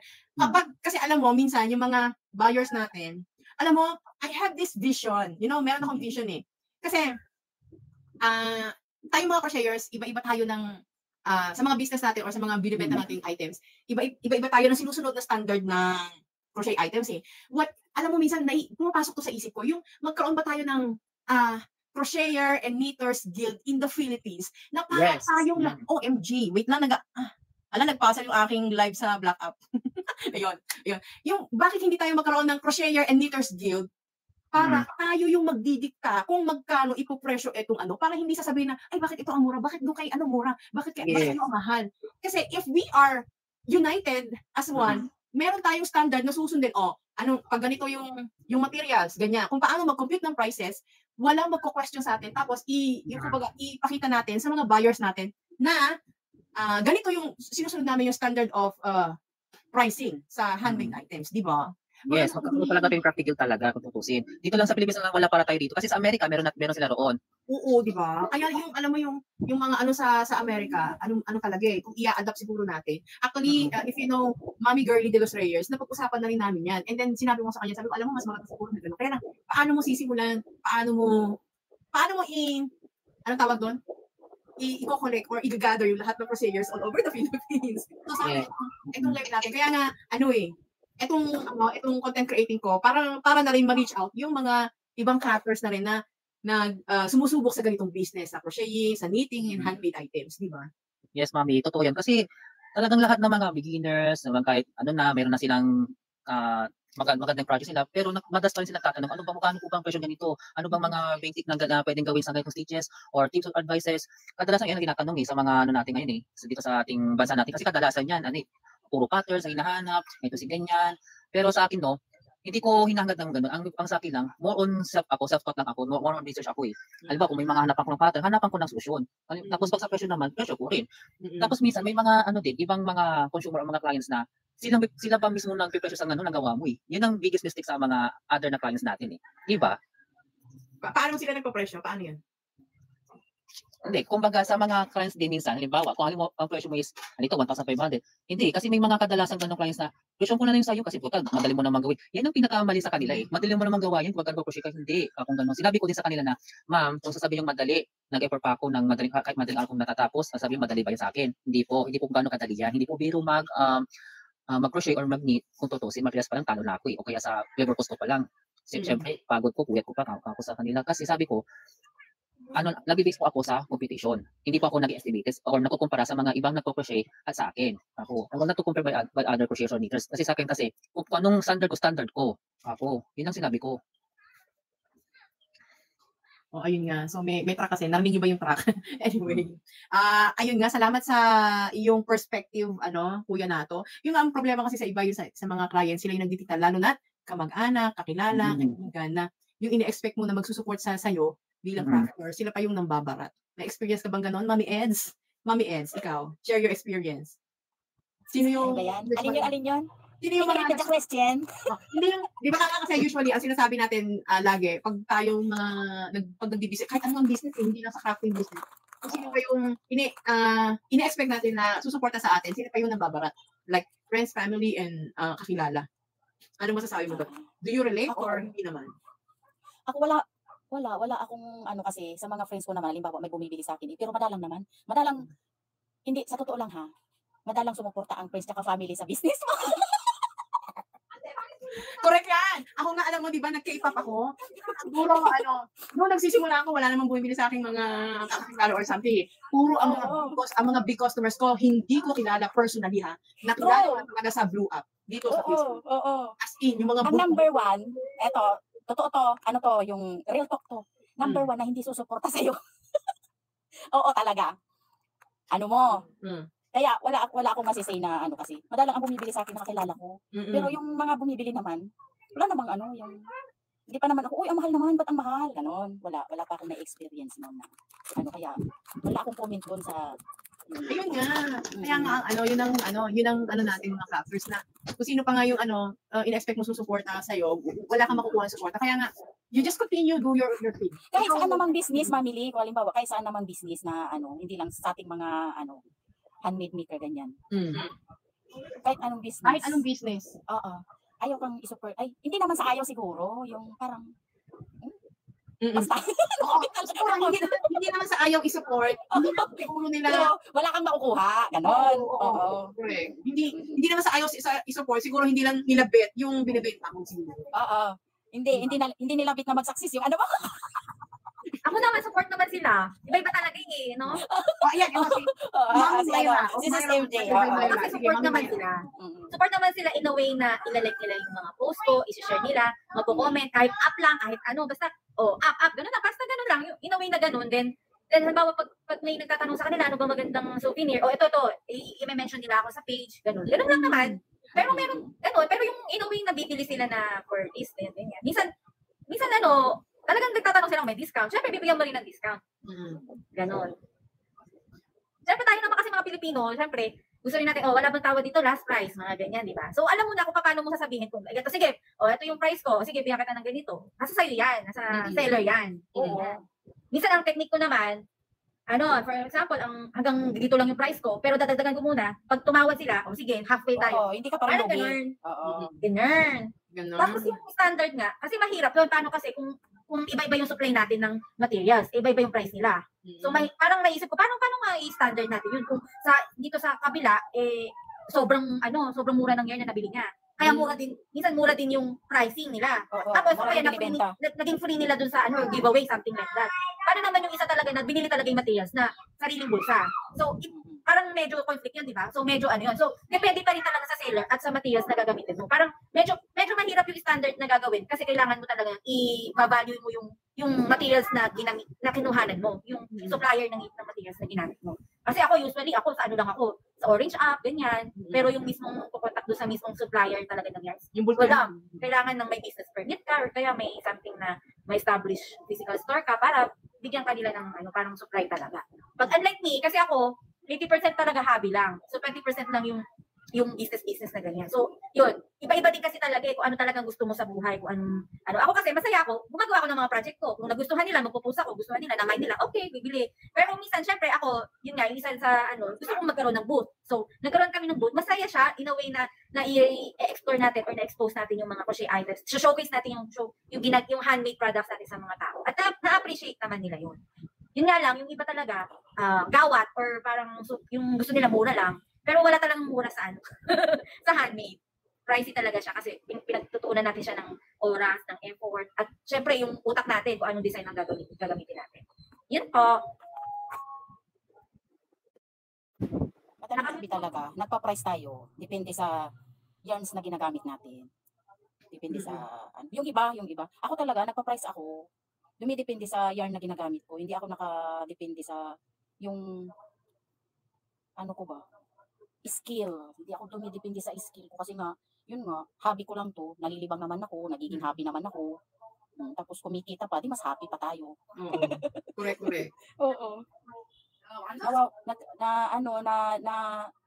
Kasi alam mo, minsan, yung mga buyers natin, alam mo, I have this vision. Meron akong vision eh. Kasi, tayong mga crocheters, iba-iba tayo ng sa mga business natin or sa mga binibenta nating items, iba-iba tayo ng sinusunod na standard ng crochet items eh. Alam mo, minsan, pumapasok to sa isip ko, yung magkaroon ba tayo ng Crocheter and Knitters Guild in the Philippines na para tayong OMG. Wait lang, nagpasa yung aking live sa Black App. Ayun. Yung, bakit hindi tayo magkaroon ng Crocheter and Knitters Guild para tayo yung magdidikta kung magkano ipopresyo etong para hindi sasabihin na, ay, bakit ito ang mura? Bakit doon kay mura? Bakit ito ang mahal? Kasi if we are united as one, meron tayong standard na susundin. Pag ganito yung materials, ganyan. Kung paano mag-compute ng prices, walang magko-question sa atin. Tapos, ipakita natin sa mga buyers natin na ganito yung sinusunod namin yung standard of pricing sa handmade items, di ba? Yes, magkakaroon talaga tayo yung craft guild talaga kung tutusin. Dito lang sa Pilipinas lang wala para tayo dito. Kasi sa Amerika, meron sila roon. Oo, di ba? Kaya yung, alam mo yung mga ano sa Amerika, ano talaga eh, kung i-adapt siguro natin. Actually, if you know, Mami Girlie de los Reyes, napag-usapan na rin namin yan. And then, sinabi mo sa kanya, sabi ko, alam mo, mas maganda siguro na gano'n. Kaya lang, paano mo sisimulan? Paano mo anong tawag doon? I-collect or i-gather yung lahat ng procedures all over the Philippines. So, sabi ko, itong live natin. Kaya nga, itong content creating ko, para na rin ma-reach out yung mga ibang crafters na rin na sumusubok sa ganitong business, sa crocheting, sa knitting, and handmade items, di ba? Yes, mami, totoo yan. Kasi talagang lahat ng mga beginners, naman kahit meron na silang magandang project sila, pero madalas pa rin sila tatanong, magkano po bang presyo ganito? Ano bang mga basic na pwedeng gawin sa ganitong stitches or tips or advices? Kadalasan yan ang tinatanong sa mga natin ngayon dito sa ating bansa natin. Kasi kadalasan yan, puro patterns ang hinahanap, ito si ganyan. Pero sa akin, hindi ko hinahangad ng gano'n. Ang sa akin lang, more on self-taught lang ako, more on research ako eh. Halimbawa, kung may mga hanapan ko ng pattern, hanapan ko ng solusyon. Tapos pag sa presyo naman, presyo ko rin. Tapos minsan, may mga ibang mga consumer o mga clients na sila pa mismo nagpipresyo sa nagawa mo eh. Yun ang biggest mistake sa mga other na clients natin eh. Di ba? Paano sila nagpapresyo? Paano yun? Hindi, kumbaga sa mga clients din minsan, halimbawa, kung ang presyo mo is, 1,500. Hindi, kasi may mga kadalasan ganong clients na, presyo ko na lang sa'yo kasi total, madali mo naman gawin. Yan ang pinakamali sa kanila eh. Madali mo naman gawa yan, kung magkano-crochet ka, hindi. Kung gano'n. Sinabi ko din sa kanila na, ma'am, kung sasabihin yung madali, nag-effort pa ako ng madali, kahit madaling araw kong natatapos, sasabihin madali ba yan sa akin? Hindi po gano'n kadali yan. Hindi po biro mag-crochet or mag-knit, kung tutusin, matilas pa lang talo na ako eh. O kaya sa labor cost ko pa lang. Siyempre, pagod ko, kuyat ko pa ako sa kanila. Kasi sabi ko, nag-base po ako sa competition. Hindi po ako nag-estimate or nakukumpara sa mga ibang nagpo-crochet at sa akin. Ako nagko-compare by other crocheters or knitters. Kasi sa akin kung anong standard ko. Ako, yun ang sinabi ko. Oh, ayun nga. So may track kasi. Narinig niyo ba yung track? Anyway. Ayun nga, salamat sa iyong perspective, Kuya Nato. Yung ang problema kasi sa iba yung sa mga clients, sila yung nagdidikta, lalo na kamag-anak, kakilala, kaibigan na yung ini-expect mo na magsusupport sa sayo bilang crafter, sila pa yung nambabarat. Na-experience ka bang ganon? Mami Eds, ikaw, share your experience. Sino yung... Alin yun? Sino yung mga... Repeat the question. Hindi yung... Di ba kasi usually, ang sinasabi natin lagi, pag tayong pag nag-business, kahit anong business, hindi lang sa crafting business. Kung sino pa yung ini-expect natin na susuporta sa atin, sino pa yung nambabarat? Like, friends, family, and kakilala. Ano masasabi mo ba? Do you relate or hindi naman? Ako wala akong kasi sa mga friends ko naman, halimbawa may bumibili sa akin pero madalang naman. Hindi, sa totoo lang madalang sumuporta ang friends at family sa business mo. Correct yan! Ako nga, alam mo, di ba, nag-K-pop ako? Siguro, noong nagsisimula ako, wala namang bumibili sa aking mga kakilala or something. Puro ang mga big customers ko, hindi ko kilala personally Nakilala ko talaga sa Blue App. Dito sa Facebook. As in, yung mga ang number one, eto, totoo to, yung real talk to. Number one na hindi susuporta sa'yo. Oo, talaga. Kaya wala akong masisay na kasi. Madalang ang bumibili sa akin na kakilala ko. Pero yung mga bumibili naman, wala namang yung hindi pa naman ako, ang mahal naman, ba't ang mahal? Ganon. Wala pa akong na-experience noon na. Kaya wala akong comment doon sa ayun nga. Kaya nga, yun ang natin mga crafters na kung sino pa nga yung in-expect mo susuporta sa'yo, wala kang makukuha ng suporta. Kaya nga, you just continue, do your thing. Kahit saan namang business, mamili, kung halimbawa, kahit saan namang business na hindi lang sa ating mga handmade maker, ganyan. Kahit anong business. Oo. Ayaw kang isupport. Ay, hindi naman sa ayaw siguro. Yung parang, basta. Hindi naman sa ayaw i-support. Hindi naman siguro nila. Wala kang makukuha. Ganon. Oo. Correct. Hindi naman sa ayaw i-support. Siguro hindi lang nila bet yung binibenta mo siguro. Oo. Hindi nila bet na mag-success yung ba? Ako naman, support naman sila. Iba-iba talaga no? Ayan, This is MJ. Kasi support naman sila. Support naman sila in a way na ilalike nila yung mga post ko, isi-share nila, magpo-comment, kahit up lang, kahit basta, up, gano'n na, basta gano'n lang, in a way na gano'n, then halimbawa, pag may nagtatanong sa kanila, ano ba magandang souvenir, ito, i-mention nila ako sa page, gano'n lang naman. Pero pero yung in a way na bibili sila na for this, ganyan. Minsan, talagang nagtatanong sila kung may discount. Siyempre, bibigyan mo rin ng discount. Ganon. Siyempre, tayo naman kasi mga Pilipino, siyempre, gusto rin natin, wala bang tawad dito, last price, mga ganyan, di ba? So, alam mo na kung paano mo sasabihin kung, ay, ito, sige, ito yung price ko, sige, bigyan kita ng ganito. Nasa sa'yo yan, nasa seller yan. Oo. Minsan, ang technique ko naman, for example, hanggang dito lang yung price ko, pero dadagdagan ko muna, pag tumawad sila, sige, halfway tayo. Oo, hindi ka parang ganun. Oo. Ganun. Ganon. Tapos yung standard nga, kasi mahirap yun, paano kasi kung iba-iba yung supply natin ng materials, iba-iba yung price nila. So parang naisip ko, paano nga i-standard natin yun? Kung dito sa kabila, sobrang mura ng yarn na nabili niya. Kaya minsan mura din yung pricing nila. Tapos kaya naging free nila dun sa giveaway, something like that. Paano naman yung isa talaga na binili talaga yung materials na sariling bulsa? So, parang medyo conflict yun, di ba? So, medyo yun. So, depende pa rin talaga sa seller at sa materials na gagamitin mo. Parang medyo mahirap yung standard na gagawin kasi kailangan mo talaga i-value mo yung materials na kinuhanan mo, yung supplier ng materials na ginamit mo. Kasi usually sa sa Orange App, ganyan. Pero yung mismong kukontak doon sa mismong supplier talaga ng yarns. Yung bulto lang. Kailangan ng may business permit ka or kaya may something na may established physical store ka para bigyan ka nila ng parang supply talaga. But unlike me, kasi 80% talaga hobby lang. So 20% lang yung business na ganyan. So, yun. Iba-iba din kasi talaga kung ano talagang gusto mo sa buhay. Kung ako kasi masaya ako, gumagawa ako ng mga project ko. Kung nagustuhan nila, magpo-post ako. Gustuhan nila, na-mind nila, okay, bibili. Pero minsan, syempre, ako, yun nga, yung isa sa, gusto kong magkaroon ng booth. So, nagkaroon kami ng booth. Masaya siya, in a way na i-explore natin or na-expose natin yung mga crochet items. Showcase natin yung handmade products natin sa mga tao. At na-appreciate naman nila yun. Yun nga lang, yung iba talaga, gawat or parang yung gusto nila mura lang. Pero wala talagang mura sa sa handmade. Pricey talaga siya kasi pinagtutuunan natin siya ng oras, ng effort, at syempre yung utak natin kung anong design ang gagamitin natin. Yun po. Madalang talaga, nagpa-price tayo. Depende sa yarns na ginagamit natin. Depende sa, yung iba. Ako talaga, nagpa-price ako. Dumidepende sa yarn na ginagamit ko. Hindi ako nakadepende sa yung, skill. Hindi ako dumidepende sa skill ko kasi nga, yun nga, hobby ko lang to, nalilibang naman ako, nagiging happy naman ako. Tapos kumikita pa, di mas happy pa tayo. Oo. Correct. Oo.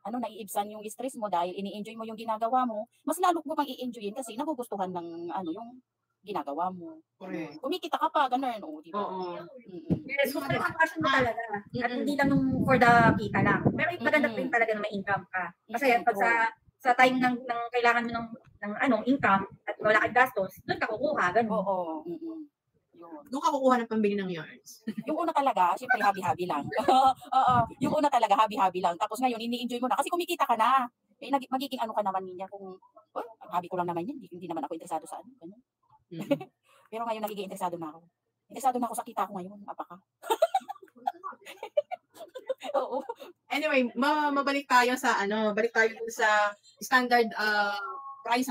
Naiibsan yung stress mo dahil ini-enjoy mo yung ginagawa mo, mas lalo mo pang i-enjoyin kasi nagugustuhan ng yung ginagawa mo. Correct. Kumikita ka pa, ganun, di ba? Oo. Yes, so parang passion mo talaga. At hindi lang for the kita lang. Pero maganda rin talaga na may income ka. Kasi pag sa time ng kailangan mo ng income at wala kang gastos, doon ka kukuha, ganun. Oo. Yun. Doon ka kukuha ng pambili ng yarns. Yung una talaga, syempre habi-habi lang. Oo, yung una talaga habi-habi lang. Tapos ngayon, ini-enjoy mo na kasi kumikita ka na. Magiging ka naman niya kung, habi ko lang naman yan, hindi naman ako interesado sa ganun. Pero ngayon nagiging interesado na ako. Interesado na ako sa kita ko ngayon. Apaka. Oo. Anyway, mabalik tayo sa balik tayo dun sa standard price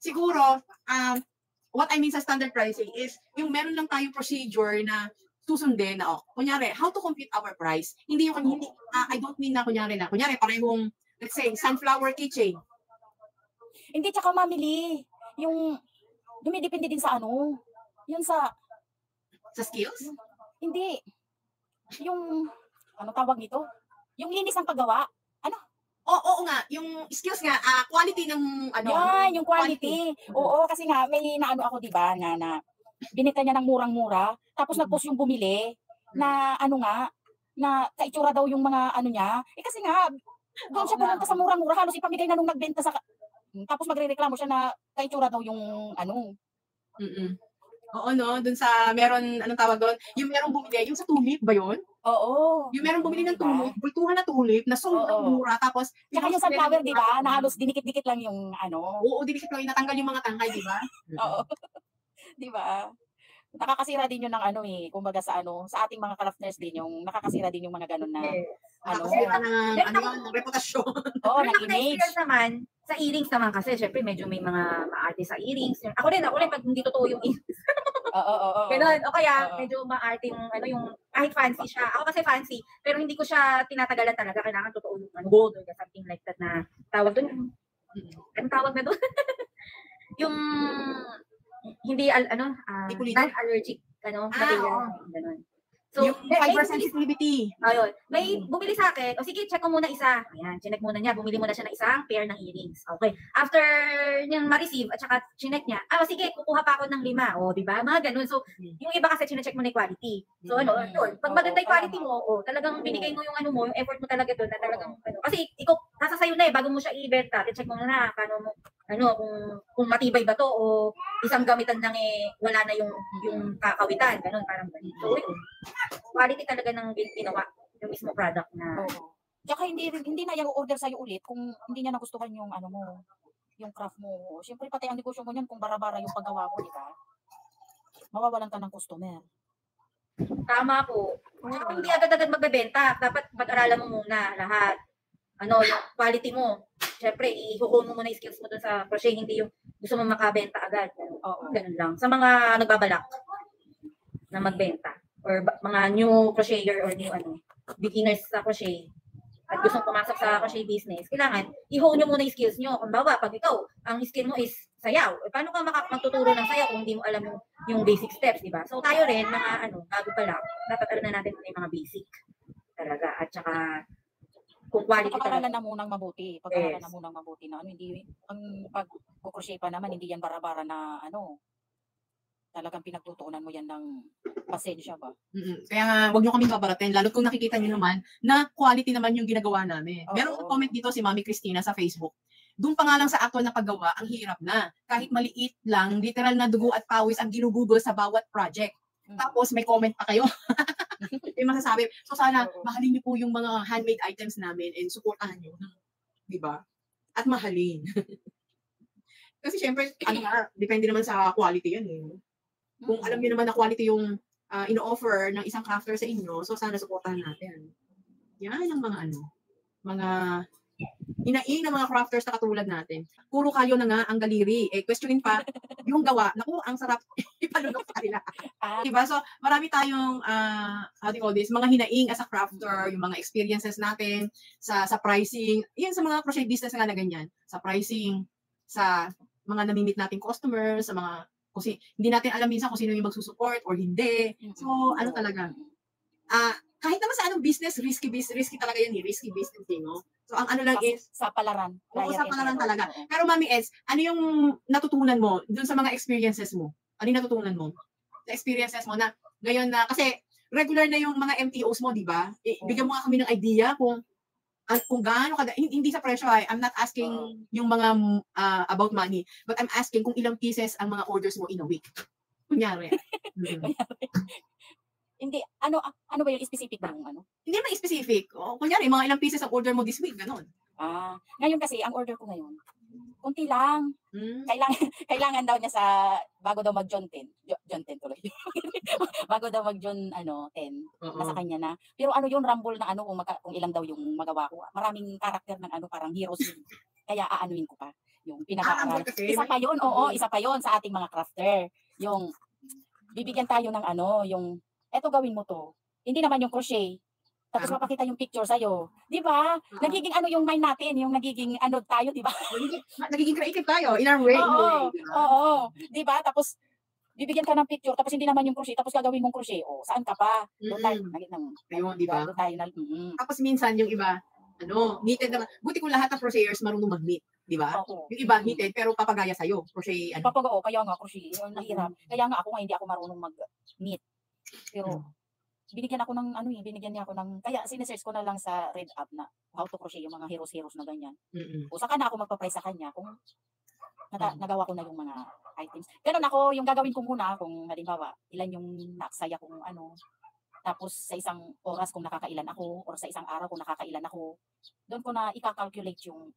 Siguro what I mean sa standard pricing is yung meron lang tayong procedure na susundin na kunyari how to compute our price. Hindi I don't mean na kunyari parehong let's say sunflower keychain. Hindi tsaka mamili. Yung dumidepende din sa yun sa skills? Hindi. Yung, tawag nito? Yung linis ng paggawa. Oo nga, yung skills nga, quality ng Yan, yung quality. Oo, kasi nga, may ako, diba, na binita niya ng murang-mura, tapos nag-post yung bumili, na na kaitsura daw yung mga niya. Kasi nga, doon siya pumunta sa murang-mura, halos ipamigay na nung nagbenta sa tapos magrereklamo siya na kaitsura daw yung Oo, dun sa meron, anong tawag doon? Yung merong bumili, yung sa tulip ba yun? Oo. Yung merong bumili ng tulip, bultuhan na tulip, na sobrang mura, tapos... Tsaka yung sunflower, di ba? Na halos dinikit-dikit lang yung Oo, dinikit lang yung natanggal yung mga tangkay, di ba? Oo. Di ba? Nakakasira din yun ng kumbaga sa ating mga crafters din, yung nakakasira din yung mga ganun na, Nakakasira ng reputasyon. Oo, ng image. Naman, sa earrings naman kasi, syempre, medyo may mga ma-arte sa earrings. Ako rin, pag hindi totoo yung earrings. Oo. Ganun. O kaya, medyo ma-arte yung kahit fancy siya. Ako kasi fancy, pero hindi ko siya tinatagalan talaga. Kailangan totoo yung gold or something like that na tawag doon. Anong tawag na doon? Yung hindi non-allergic material. Ganun. So, yung fiber sensitivity. ayun. May bumili sa akin, o sige, check ko muna isa. Ayan, chinek muna niya. Bumili muna siya ng isang pair ng earrings. Okay. After niyang ma-receive at saka chinek niya, sige, kukuha pa ako ng 5. O, di ba? Mga ganun. So, yung iba kasi chinecheck mo na yung quality. So, ano, yun. Pag maganda yung quality mo, talagang binigay mo yung ano mo, yung effort mo talaga doon na talagang, ano. Kasi, ikaw, nasa sayo na bago mo siya i-ibenta, check mo na paano mo, kung matibay ba to o isang gamitan lang wala na yung kakawitan. Ganun, parang ganun. So, yun. Quality talaga ng ginawa yung mismo product na. Tsaka hindi na yung order sa'yo ulit kung hindi niya nagustuhan yung ano mo, yung craft mo. Siyempre pati ang negosyo mo niyan kung bara-bara yung paggawa mo, di ba? Mawawalan ka ng customer. Tama po. Tsaka hindi agad-agad magbebenta. Dapat pag-aralan mo muna lahat. Yung quality mo. Siyempre, i-hone mo muna yung skills mo dun sa crochet. Hindi yung gusto mo makabenta agad. Ganun lang. Sa mga nagbabalak na magbenta. Or mga new crocheter or new beginners sa crochet at gustong pumasok sa crochet business, kailangan i-hone nyo muna yung skills nyo. Kung bawa, pag ikaw, ang skill mo is sayaw. Paano ka magtuturo ng sayaw kung hindi mo alam yung basic steps, di ba? So tayo rin, mga bago pa lang, dapat alam na natin yung mga basic talaga. At saka, kung quality pag-aralan na munang mabuti. Pag-aralan na munang mabuti na hindi, ang pag-crochet pa naman, hindi yan bara-bara na talagang pinagtutuunan mo yan ng pasensya ba? Kaya nga, huwag nyo kaming babaratin, lalo kung nakikita nyo naman na quality naman yung ginagawa namin. Meron comment dito si Mami Christina sa Facebook. Doon pa nga lang sa actual na paggawa, ang hirap na. Kahit maliit lang, literal na dugo at pawis ang ginugugol sa bawat project. Tapos may comment pa kayo. Yung masasabi. So sana, mahalin nyo po yung mga handmade items namin and supportahan nyo. Diba? At mahalin. Kasi syempre, depende naman sa quality yan eh. Kung alam niyo naman na quality yung ino-offer ng isang crafter sa inyo, so sana supportahan natin. Yan ang mga hinaing ng mga crafters na katulad natin. Puro kayo na nga ang galiri. Questionin pa yung gawa. Naku, ang sarap ipalunok sa kanila. Diba? So, marami tayong, how do you call this, mga hinaing as a crafter, yung mga experiences natin sa pricing. Yan sa mga crochet business nga na ganyan. Sa pricing, sa mga namimit nating customers, sa mga kasi hindi natin alam minsan kung sino yung magsusupport or hindi. So, talaga. Kahit naman sa business, risky talaga yan, risky business, no? So, ang lang is sa palaran. Oo, sa palaran talaga. Pero Mami Es, ano yung natutunan mo dun sa mga experiences mo? Ano yung natutunan mo? Sa experiences mo na ngayon na, kasi regular na yung mga MTOs mo, di ba? Bigyan mo nga kami ng idea kung gaano hindi sa presyo I'm not asking yung mga about money, but I'm asking kung ilang pieces ang mga orders mo in a week. Kunyari. Hindi, ano ba yung specific na yung Hindi naman specific. Kunyari, mga ilang pieces ang order mo this week, ganon. Ngayon kasi, ang order ko ngayon, kunti lang. Kailangan daw niya bago daw mag-John 10. John 10 tuloy. Bago daw mag-John 10, nasa kanya na. Pero yung rumble na kung ilang daw yung magawa ko. Maraming karakter ng parang heroes yun. Kaya aanuin ko pa. Yung pinaka-aral. Isa pa yun, isa pa yun sa ating mga crafter. Yung, bibigyan tayo ng yung, eto gawin mo to. Hindi naman yung crochet. Tapos mapakita yung picture sa'yo. Di ba? Nagiging yung mind natin, yung nagiging tayo, di ba? Nagiging creative tayo in our way. Oo. Di ba? Tapos, bibigyan ka ng picture, tapos hindi naman yung crochet, tapos gagawin mong crochet. Saan ka pa? Doon tayo. Ayun, di ba? Doon tayo na. Tapos minsan yung iba, knitted naman. Buti kung lahat ng crocheters marunong mag-knit. Di ba? Yung iba knitted, pero papagaya sa'yo. Crochet, kaya nga, crochet. Nahirap. Kaya nga ako hindi ako marunong mag-knit. Pero, binigyan niya ako ng, kaya sinesearch ko na lang sa Red App na how to crochet yung mga heroes na ganyan. O saka na ako magpa-price sa kanya kung nagawa ko na yung mga items. Ganun ako, yung gagawin ko muna kung halimbawa, ilan yung naksaya kung tapos sa isang oras kung nakakailan ako or sa isang araw kung nakakailan ako, doon ko na i-calculate yung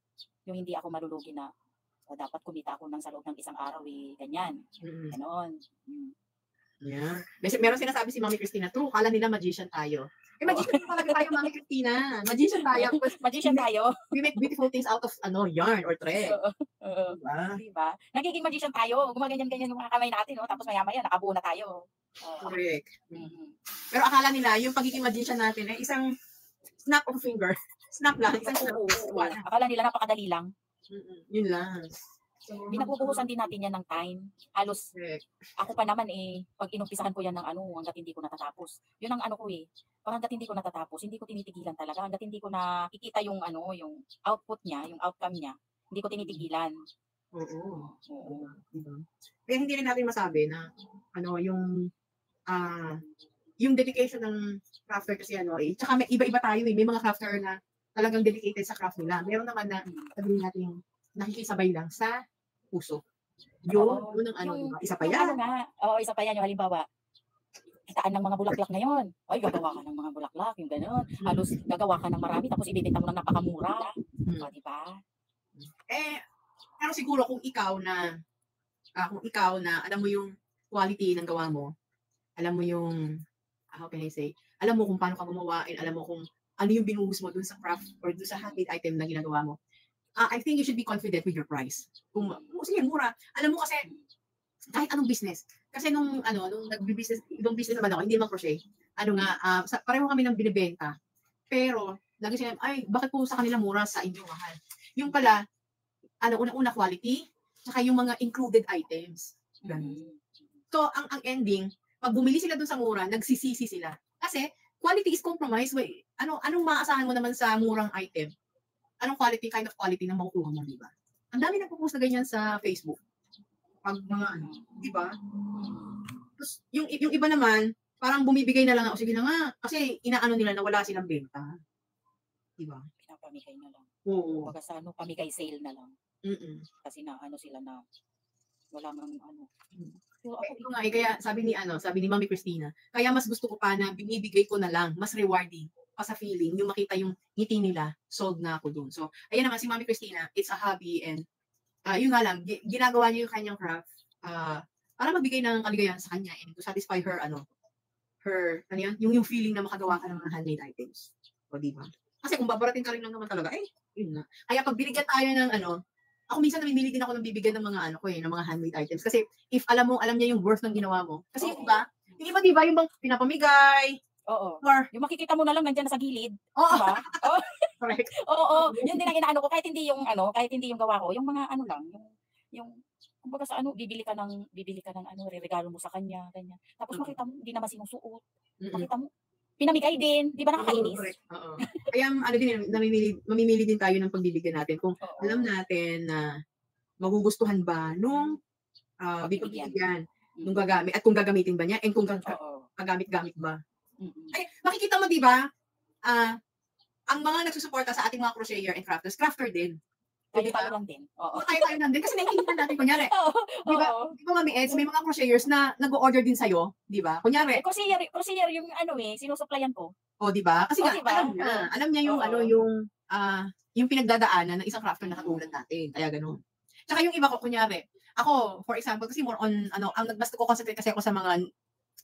hindi ako malulugi na dapat kumita ako sa loob ng isang araw ganyan. Ganon. Yeah. Meron sinasabi si Mami Christina, true, kala nila magician tayo. Magician talaga tayo, Mami Christina. Magician tayo. Magician tayo. We make beautiful things out of yarn or thread. Diba? Nagiging magician tayo. Gumaganyan-ganyan yung mga kamay natin, tapos maya-maya nakabuo na tayo. Correct. Pero akala nila, yung pagiging magician natin ay isang snap of a finger. Snap lang. Isang snap. Akala nila napakadali lang. Yun lang. So, Pinagbubuhusan din natin yan ng time. Halos, correct. ako pa naman pag inumpisahan ko yan ng hanggat hindi ko natatapos. Yun ang ko hanggat hindi ko natatapos, hindi ko tinitigilan talaga. Hanggat hindi ko nakikita yung yung output niya, yung outcome niya, hindi ko tinitigilan. Oo. Oo. Diba? Kaya hindi rin natin masabi na yung dedication ng crafter kasi tsaka may iba-iba tayo may mga crafter na talagang dedicated sa craft nila. Meron naman na sabihin natin nakikisabay lang sa puso. Yun ang diba? Isa pa yan. Isa pa yan yung halimbawa, kitaan ng mga bulaklak ngayon. Ay, gagawa ka ng mga bulaklak, yung gano'n. Halos gagawa ka ng marami, tapos ibibenta mo ng napakamura. Diba? Pero siguro kung ikaw na alam mo yung quality ng gawa mo, alam mo yung how can I say, alam mo kung paano ka gumawa, and alam mo kung ano yung binuhos mo dun sa craft or dun sa handmade item na ginagawa mo. I think you should be confident with your price. Kung sige, mura. Alam mo kasi kahit anong business. Kasi nung nagbi-business, ibang business naman ako, hindi naman crochet. Pareho kami ng binibenta. Pero lagi sila, ay, bakit po sa kanila mura, sa inyo mahal? Yung pala, una-una quality, saka yung mga included items. Ganun. So, ang ending, pag bumili sila dun sa mura, nagsisisi sila. Kasi, quality is compromise. Anong maasahan mo naman sa murang item? Anong kind of quality na makukuha mo, diba? Ang dami nagpo-post na ganyan sa Facebook. Pag mga diba? Tapos, yung iba naman, parang bumibigay na lang, sige na nga, kasi inaano nila na wala silang benta. Diba? Pinapamigay na lang. Oo. Pagka sa pamigay sale na lang. Kasi sila na wala mang So, ako nga kaya sabi ni Mami Christina, kaya mas gusto ko pa na binibigay ko na lang, mas rewarding pa sa feeling, yung makita yung ngiti nila, sold na ako dun. So, ayan naman si Mami Christina, it's a hobby, and yun nga lang, ginagawa niya yung kanyang craft para magbigay ng kaligayahan sa kanya and to satisfy her, yung feeling na makagawa ka ng mga handmade items. O, diba? Kasi kung babarating ka rin lang naman talaga, yun na. Kaya pag binigyan tayo ng ako minsan namimili din ako ng bibigyan ng mga ng mga handmade items. Kasi if alam niya yung worth ng ginawa mo. Kasi yung iba diba, yung bang pinapamigay. Oo. Or yung makikita mo na lang nandiyan na sa gilid. Oo. Diba? Correct. Oo. Yun din ang inaano ko kahit hindi yung gawa ko, yung mga lang, yung kumbaga sa bibili ka ng regalo mo sa kanya, ganyan. Tapos makita mo hindi naman sinusuot. Makita mo pinamigay din, di ba nakakainis? Correct. Oo. Kaya mamimili din tayo ng pagbibigyan natin kung alam natin na magugustuhan ba nung bibigyan, nung gagamit, at kung gagamitin ba niya, and kung gagamit-gamit ba. Ay, makikita mo, di ba, ang mga nagsusuporta sa ating mga crocheter and crafter din. Tayo lang din. Oo. Tayo lang din. Kasi naiintindihan natin, kunyari. Di ba, Mami Eds, may mga crocheters na nag-order din sa'yo, di ba? Kunyari. Crochet yung sinusuplayan ko. O, di ba? Kasi diba? alam niya yung, yung pinagdadaanan ng isang crafter na katulad natin. Kaya ganun. Tsaka yung iba ko, kunyari, ako, for example, kasi more on, basta ko concentrate kasi ako sa mga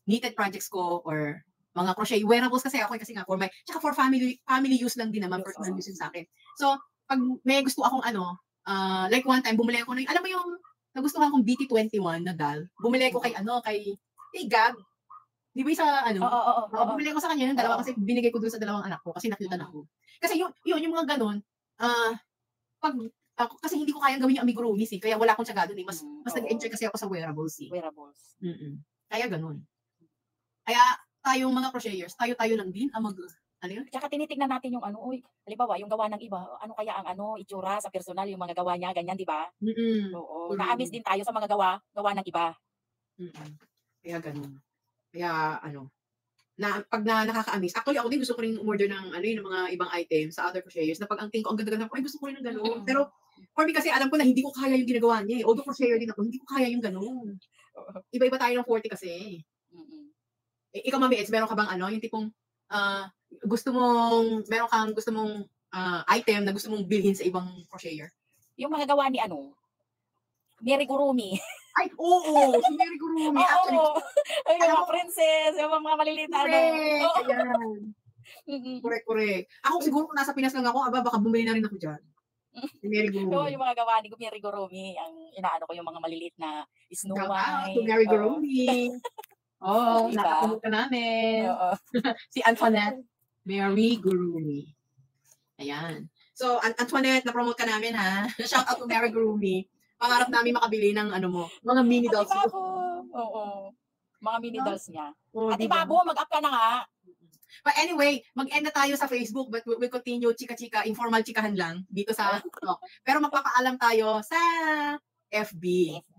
knitted projects ko or mga crochet wearables kasi ako, kasi nga tsaka for family use lang din naman, personal use sa akin. So, pag may gusto akong like one time, bumili ako ng, alam mo yung, nagustuhan kong BT21 na doll, bumili ako kay Gab. Di ba sa bumili ako sa kanya ng dalawa kasi binigay ko dun sa dalawang anak ko kasi nakita na ako. Kasi yung mga ganun, kasi hindi ko kayang gawin yung amigurumi kaya wala akong tiyaga dun. Mas nag-enjoy kasi ako sa wearables. Wearables. Kaya ganun. Kaya tayong mga crocheters, tayo lang din ang Tsaka tinitignan natin yung halimbawa, yung gawa ng iba, kaya ang itsura sa personal, yung mga gawa niya, ganyan, di ba? Oo. Na-amaze din tayo sa mga gawa ng iba. Kaya ganun. Kaya pag nakaka-amaze. Actually, ako din gusto ko rin umorder ng ng mga ibang items sa other crocheters na pag ang tingin ko, ang ganda-ganda ko, gusto ko rin ng ganun. Pero for me kasi alam ko na hindi ko kaya yung ginagawa niya. Although crocheter din ako, hindi ko kaya yung ganun. Iba-iba tayo ng 40 kasi. Ikaw, Mami Eds, meron ka bang yung tipong meron kang gusto mong item na gusto mong bilhin sa ibang crocheter? Yung mga gawa ni Mary Gurumi. Ay, oo! Si Mary Gurumi. Actually, yung mga princess, yung mga maliliit na Ayan. Correct. Ako siguro kung nasa Pinas lang ako, baka bumili na rin ako dyan. Si Mary Gurumi. Yung mga gawa ni Mary Gurumi, ang inaano ko yung mga maliliit na Snow White. Si Mary Gurumi. Nakakumot ka namin. Si Antoinette Mary Gurumi. Ayan. So, Antoinette, na-promote ka namin, ha? Shout out to Mary Gurumi. Pangarap namin makabili ng ano mo, mga mini dolls. At Ibabo. Oo. Mga mini dolls niya. Oh, At diba? Ibabo, mag-up ka na nga. But anyway, mag-end na tayo sa Facebook, but we'll continue chika-chika, informal chikahan lang dito sa talk. Pero magpapaalam tayo sa FB.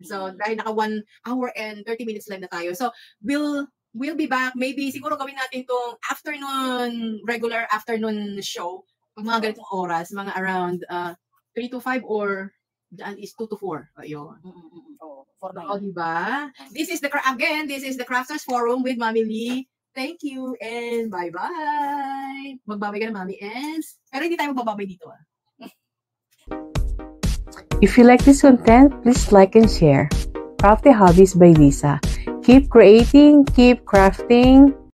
So, dahil naka 1 hour and 30 minutes live na tayo. So, we'll be back. Maybe siguro gawin natin tong afternoon, regular afternoon show. Pag mga ganitong oras, mga around 3 to 5 or daan is 2 to 4. Ayun. Oh, 4 na O, yun. diba? This is the Crafters Forum with Mami Lee. Thank you and bye-bye. Magbabay ka na, Mami Ens. Pero hindi tayo magbababay dito, ah. If you like this content, please like and share. Crafty Hobbies by Lisa. Keep creating, keep crafting.